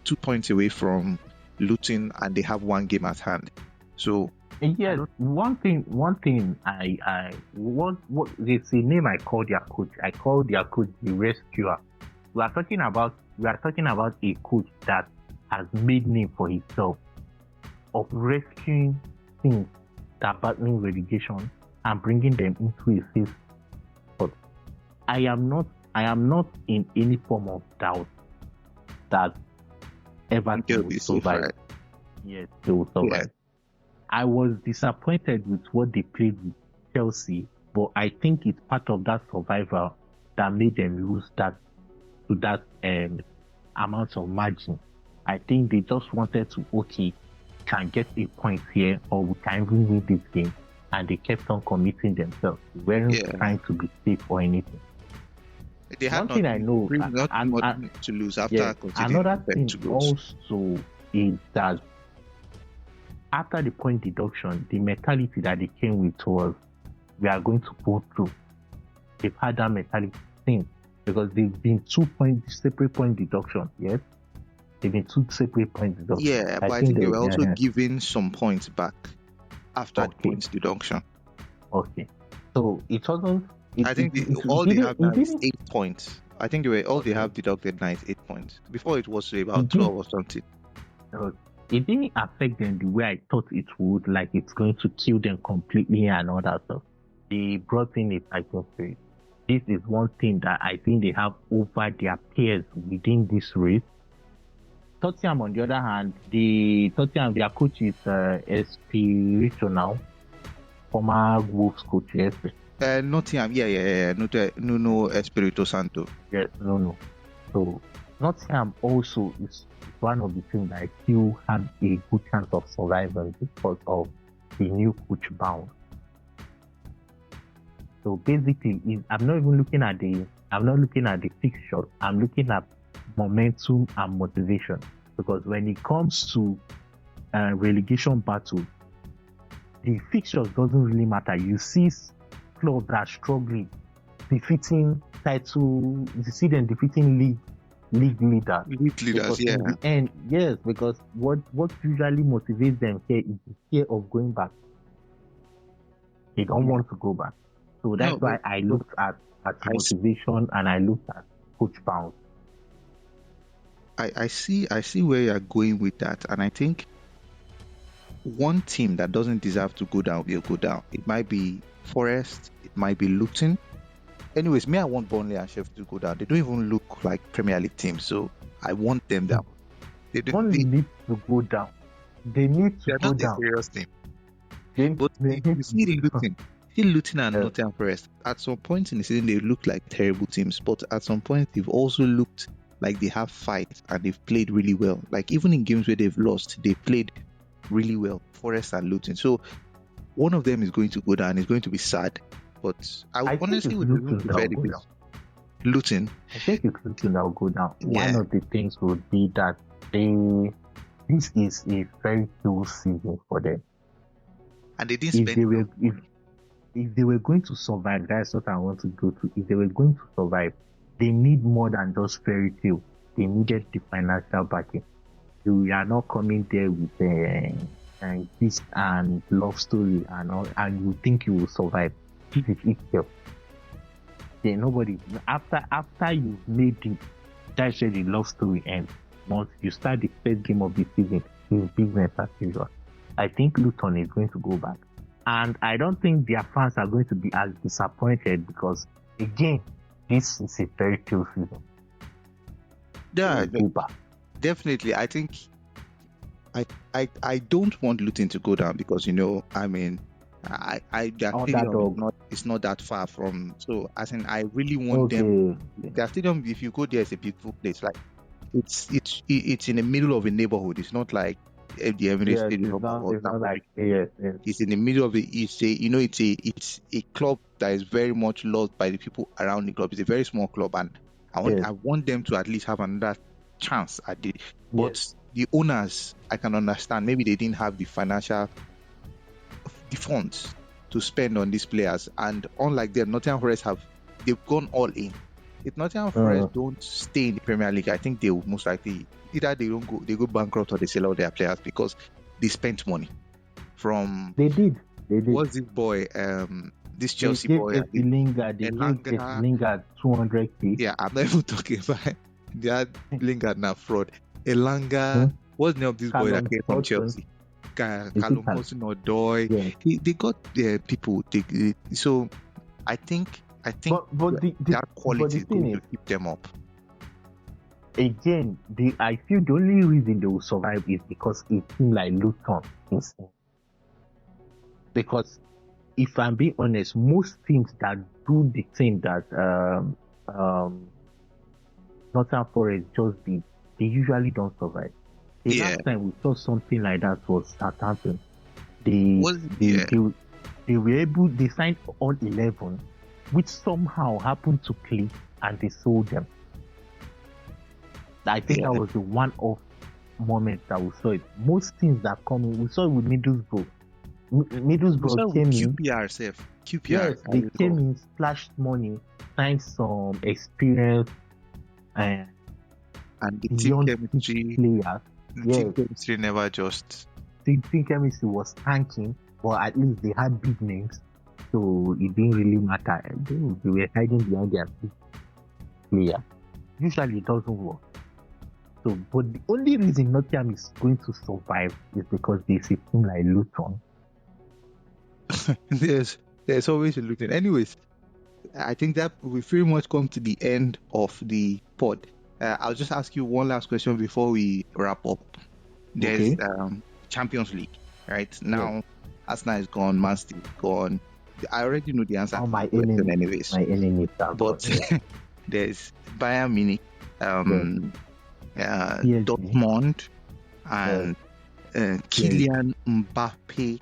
2 points away from Luton, and they have 1 game at hand. So Yes, one thing what it's a name I call their coach. I call their coach the rescuer. We are talking about a coach that has made name for himself of rescuing teams that are battling relegation and bringing them into a safe spot. I am not in any form of doubt that Everton they'll will be safe, survive. right? Yes, they will survive. Yeah. I was disappointed with what they played with Chelsea, but I think it's part of that survival that made them lose that amount of margin. I think they just wanted to, can get a point here, or we can even win this game, and they kept on committing themselves. They weren't trying to be safe or anything. They had One thing I know, not to lose after another thing 2 goals. also is that after the point deduction, the mentality that they came with was, we are going to pull through. They've had that mentality since, because they've been 2 separate point deduction. Yes, they've been 2 separate point deduction. Yeah, but I think they were also giving some points back after the points deduction. Okay, so it wasn't. I think all they have now is 8 points. I think they have deducted now is 8 points. Before it was about 12 or something. It didn't affect them the way I thought it would, like it's going to kill them completely and all that stuff. They brought in a fighting spirit. This is one thing that I think they have over their peers within this race. Tottenham, on the other hand, their coach is Espirito now, former Wolves coach. Yes. Nottingham, Nuno Espirito Santo. Yes, no. So Nottingham also is one of the teams that I feel had a good chance of survival because of the new coach bound. So basically, I'm not looking at the fixture. I'm looking at momentum and motivation, because when it comes to relegation battle, the fixtures doesn't really matter. You see clubs that are struggling, defeating title. You see them defeating league leaders. Because in the end, yes, because what usually motivates them here is the fear of going back. They don't want to go back. So that's why I looked at motivation and I looked at coach bounce. I see where you're going with that, and I think one team that doesn't deserve to go down will go down. It might be Forest, it might be Luton. Anyways, I want Burnley and Sheffield to go down. They don't even look like Premier League teams, so I want them down. Burnley need to go down. They need to go down. They're not a serious team. But you see Luton and Nottingham Forest. At some point in the season, they look like terrible teams, but at some point, they've also looked like they have fight and they've played really well. Like even in games where they've lost, they played really well. Forest and Luton. So one of them is going to go down. It's going to be sad. But I honestly would prefer Luton. I think it's Luton that will go down. Yeah. One of the things would be that this is a very cool season for them. And they didn't spend. If they were going to survive, that's what I want to go to. If they were going to survive, they need more than just fairy tale. They needed the financial backing. We are not coming there with this and love story and all, and you think you will survive. This is Ezekiel. Nobody. After you've made it, that's where the love story ends. Once you start the first game of the season, it's business as usual. I think Luton is going to go back. And I don't think their fans are going to be as disappointed because, again, this is a fairy tale season. Yeah, definitely. I think I don't want Luton to go down because, it's not that far from. So, as in, I really want them. Their stadium, if you go there, it's a beautiful place. Like, it's in the middle of a neighborhood. It's not like the Emirates Yes, Stadium or it's not Trafford. like yes. It's in the middle of it's a club that is very much loved by the people around the club. It's a very small club, and Yes. I want them to at least have another chance at it. But Yes. the owners, I can understand, maybe they didn't have the funds to spend on these players, and unlike them, Nottingham Forest they've gone all in. If Nottingham Forest don't stay in the Premier League, I think they will most likely either they go bankrupt or they sell out their players because they spent money. They did. What's this boy? This Chelsea boy. They gave Lingard 200k. Yeah, I'm not even talking about that. Lingard now fraud. Elanga. What's the name of this boy that came from Chelsea? Callum Hudson-Odoi. Yeah. They got people. So I think that quality is going to keep them up. Again, I feel the only reason they will survive is because a team like Luton is. Because if I'm being honest, most teams that do the thing that Nottingham Forest just did, they usually don't survive. The last time we saw something like that was Southampton. They signed all 11, which somehow happened to click, and they sold them. I think that was the one-off moment that we saw it. Most teams that come in, we saw it with Middlesbrough. Middlesbrough came in. QPR. Yes, they came in, splashed money, signed some experience and the team chemistry players. Team chemistry never just. Team chemistry was tanking, but at least they had big names, so it didn't really matter. They were hiding behind their big player. Usually it doesn't work. So, but the only reason Nottingham is going to survive is because there's a team like Luton. There's always a Luton. Anyways, I think that we pretty much come to the end of the pod. I'll just ask you one last question before we wrap up. There's Champions League, right? Now, Arsenal is gone, Man City is gone. I already know the answer. Oh, my enemy. Anyways. My enemy. But there's Bayern Munich, Dortmund, and Kylian Mbappe,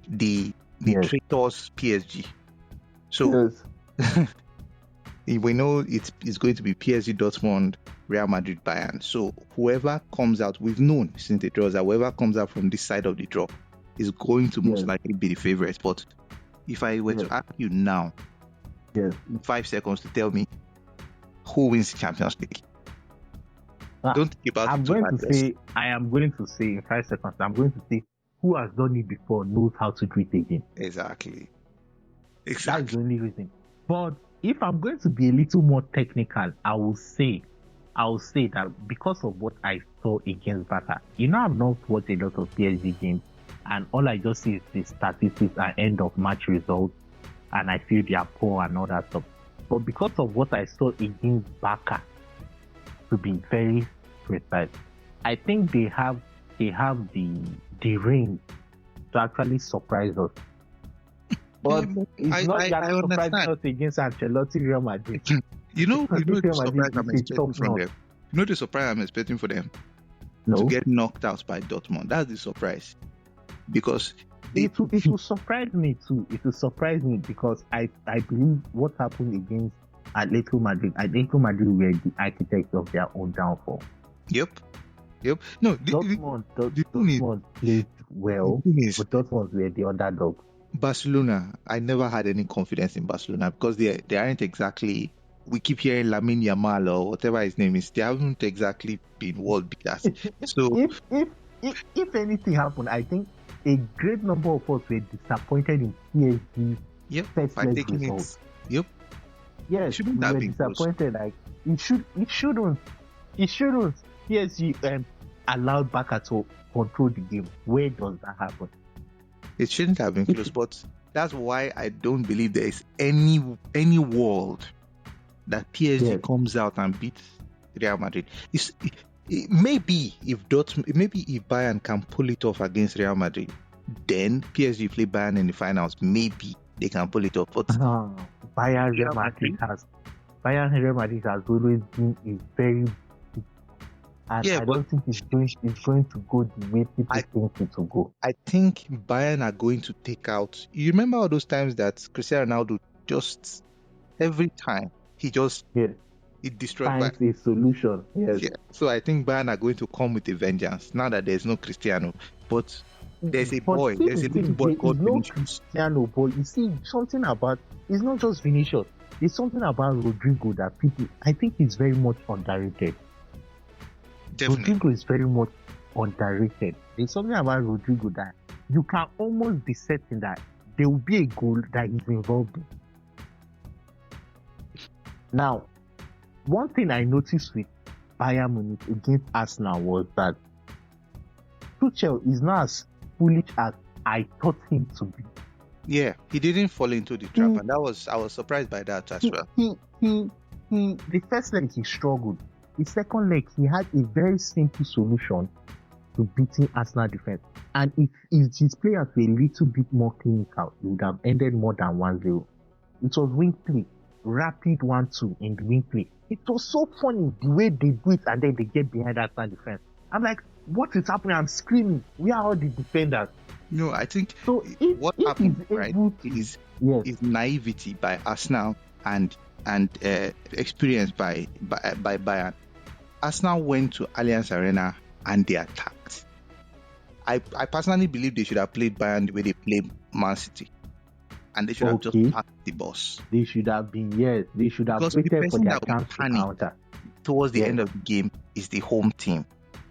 the traitors PSG. So we know it's going to be PSG, Dortmund, Real Madrid, Bayern. So whoever comes out, we've known since the draws that whoever comes out from this side of the draw is going to most likely be the favorite. But if I were to ask you now, in 5 seconds to tell me who wins the Champions League. Don't think about it. I am going to say in 5 seconds, I'm going to say who has done it before knows how to do it again. Exactly. That's the only reason. But if I'm going to be a little more technical, I will say that because of what I saw against Barca, I've not watched a lot of PSG games, and all I just see is the statistics and end of match results, and I feel they are poor and all that stuff. But because of what I saw against Barca, to be very precise, I think they have the range to actually surprise us. But it's not that surprising us against Ancelotti, Real Madrid. The surprise I'm expecting from them. The surprise I'm expecting for them to get knocked out by Dortmund. That's the surprise. Because it will surprise me too. It will surprise me because I believe what happened against Atletico Madrid were the architects of their own downfall. Yep. No, Dortmund played well, but Dortmund were the underdog. Barcelona, I never had any confidence in Barcelona because they aren't exactly. We keep hearing Lamine Yamal or whatever his name is. They haven't exactly been world beaters. So if anything happened, I think a great number of us were disappointed in PSG. By taking it. Yep. Yes, we were disappointed. Like it shouldn't. PSG allowed Barca to control the game. Where does that happen? It shouldn't have been close, but that's why I don't believe there is any world that PSG comes out and beats Real Madrid. Maybe if Bayern can pull it off against Real Madrid, then PSG play Bayern in the finals. Maybe they can pull it off. But Bayern Real Madrid has always been a very big And Yeah, I but don't think it's going to go the way people think it will go. I think Bayern are going to take out. You remember all those times that Cristiano Ronaldo just every time he destroyed Finds Bayern. a solution. Yes. Yeah. So I think Bayern are going to come with a vengeance now that there's no Cristiano. But there's a But see, there's a little boy there called is no Vinicius. Cristiano, but you see something about, it's not just Vinicius. There's something about Rodrigo that I think is very much underrated. Definitely. Rodrigo is very much underrated. There's something about Rodrigo that you can almost be certain that there will be a goal that he's involved in. Now, one thing I noticed with Bayern Munich against Arsenal was that Tuchel is not as foolish as I thought him to be. Yeah, he didn't fall into the trap, and I was surprised by that as well. The first leg he struggled. The second leg he had a very simple solution to beating Arsenal defense. And if his players were a little bit more clinical, it would have ended more than 1-0. It was wing play, rapid 1-2 in the wing play. It was so funny the way they do it and then they get behind Arsenal defense. I'm like, what is happening? I'm screaming. Where are all the defenders? No, I think so what happened, right, is naivety by Arsenal and experience by Bayern. Arsenal went to Allianz Arena and they attacked. I personally believe they should have played Bayern the way they played Man City, and they should have just packed the bus. They should have been, yes. They should have waited for their chance to counter. Towards the end of the game is the home team,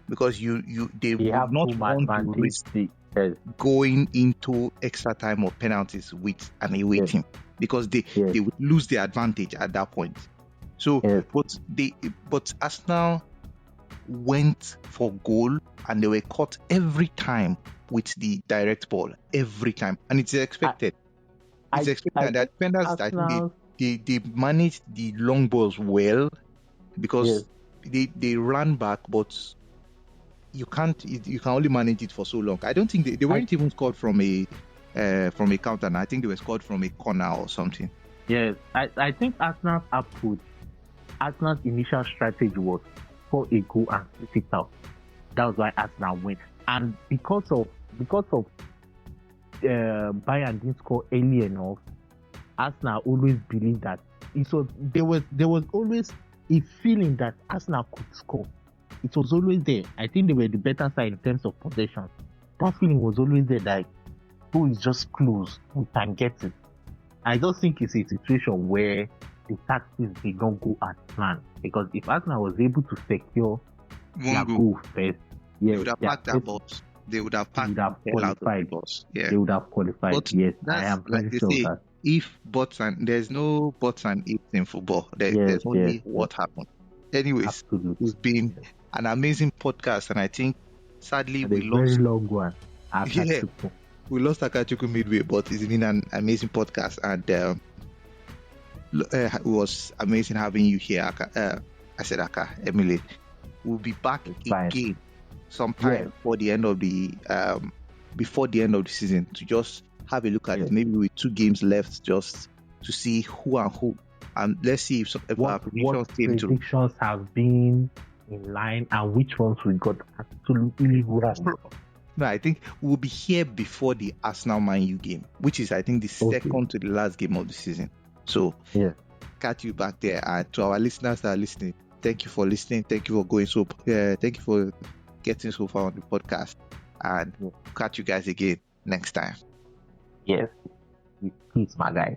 because they would not want to risk going into extra time or penalties with an away team, because they would lose the advantage at that point. So, but Arsenal went for goal and they were caught every time with the direct ball, every time, and it's expected. It's expected that defenders, I think they managed the long balls well, because they ran back, but you can only manage it for so long. I don't think they weren't even scored from a counter. I think they were scored from a corner or something. Yes, I think Arsenal's initial strategy was for a goal and sit it out. That was why Arsenal went, and because of Bayern didn't score early enough, Arsenal always believed that there was always a feeling that Arsenal could score. It was always there. I think they were the better side in terms of possession. That feeling was always there, that who is just close, who can get it. I just think it's a situation where the tactics did not go as planned, because if Arsenal was able to secure their goal first, they would have packed that box. They would have qualified. Yeah. They would have qualified. But yes, I am pretty sure that. If buts and there's no buts and ifs in football, there's only what happened. Anyways, absolutely. It's been an amazing podcast, and I think sadly we lost. Very long one. We lost Akachukwu midway, but it's been an amazing podcast, and it was amazing having you here, Aka. I said Aka, Emelie. We'll be back again sometime before the end of the season to just have a look at it, maybe with 2 games left, just to see who and who, and let's see if our predictions have been in line and which ones we got absolutely wrong. No, I think we'll be here before the Arsenal Man U game, which is, I think, the second to the last game of the season. So catch you back there. And to our listeners that are listening, thank you for listening. Thank you for going thank you for getting so far on the podcast, and we'll catch you guys again next time. Yes. Peace, my guy.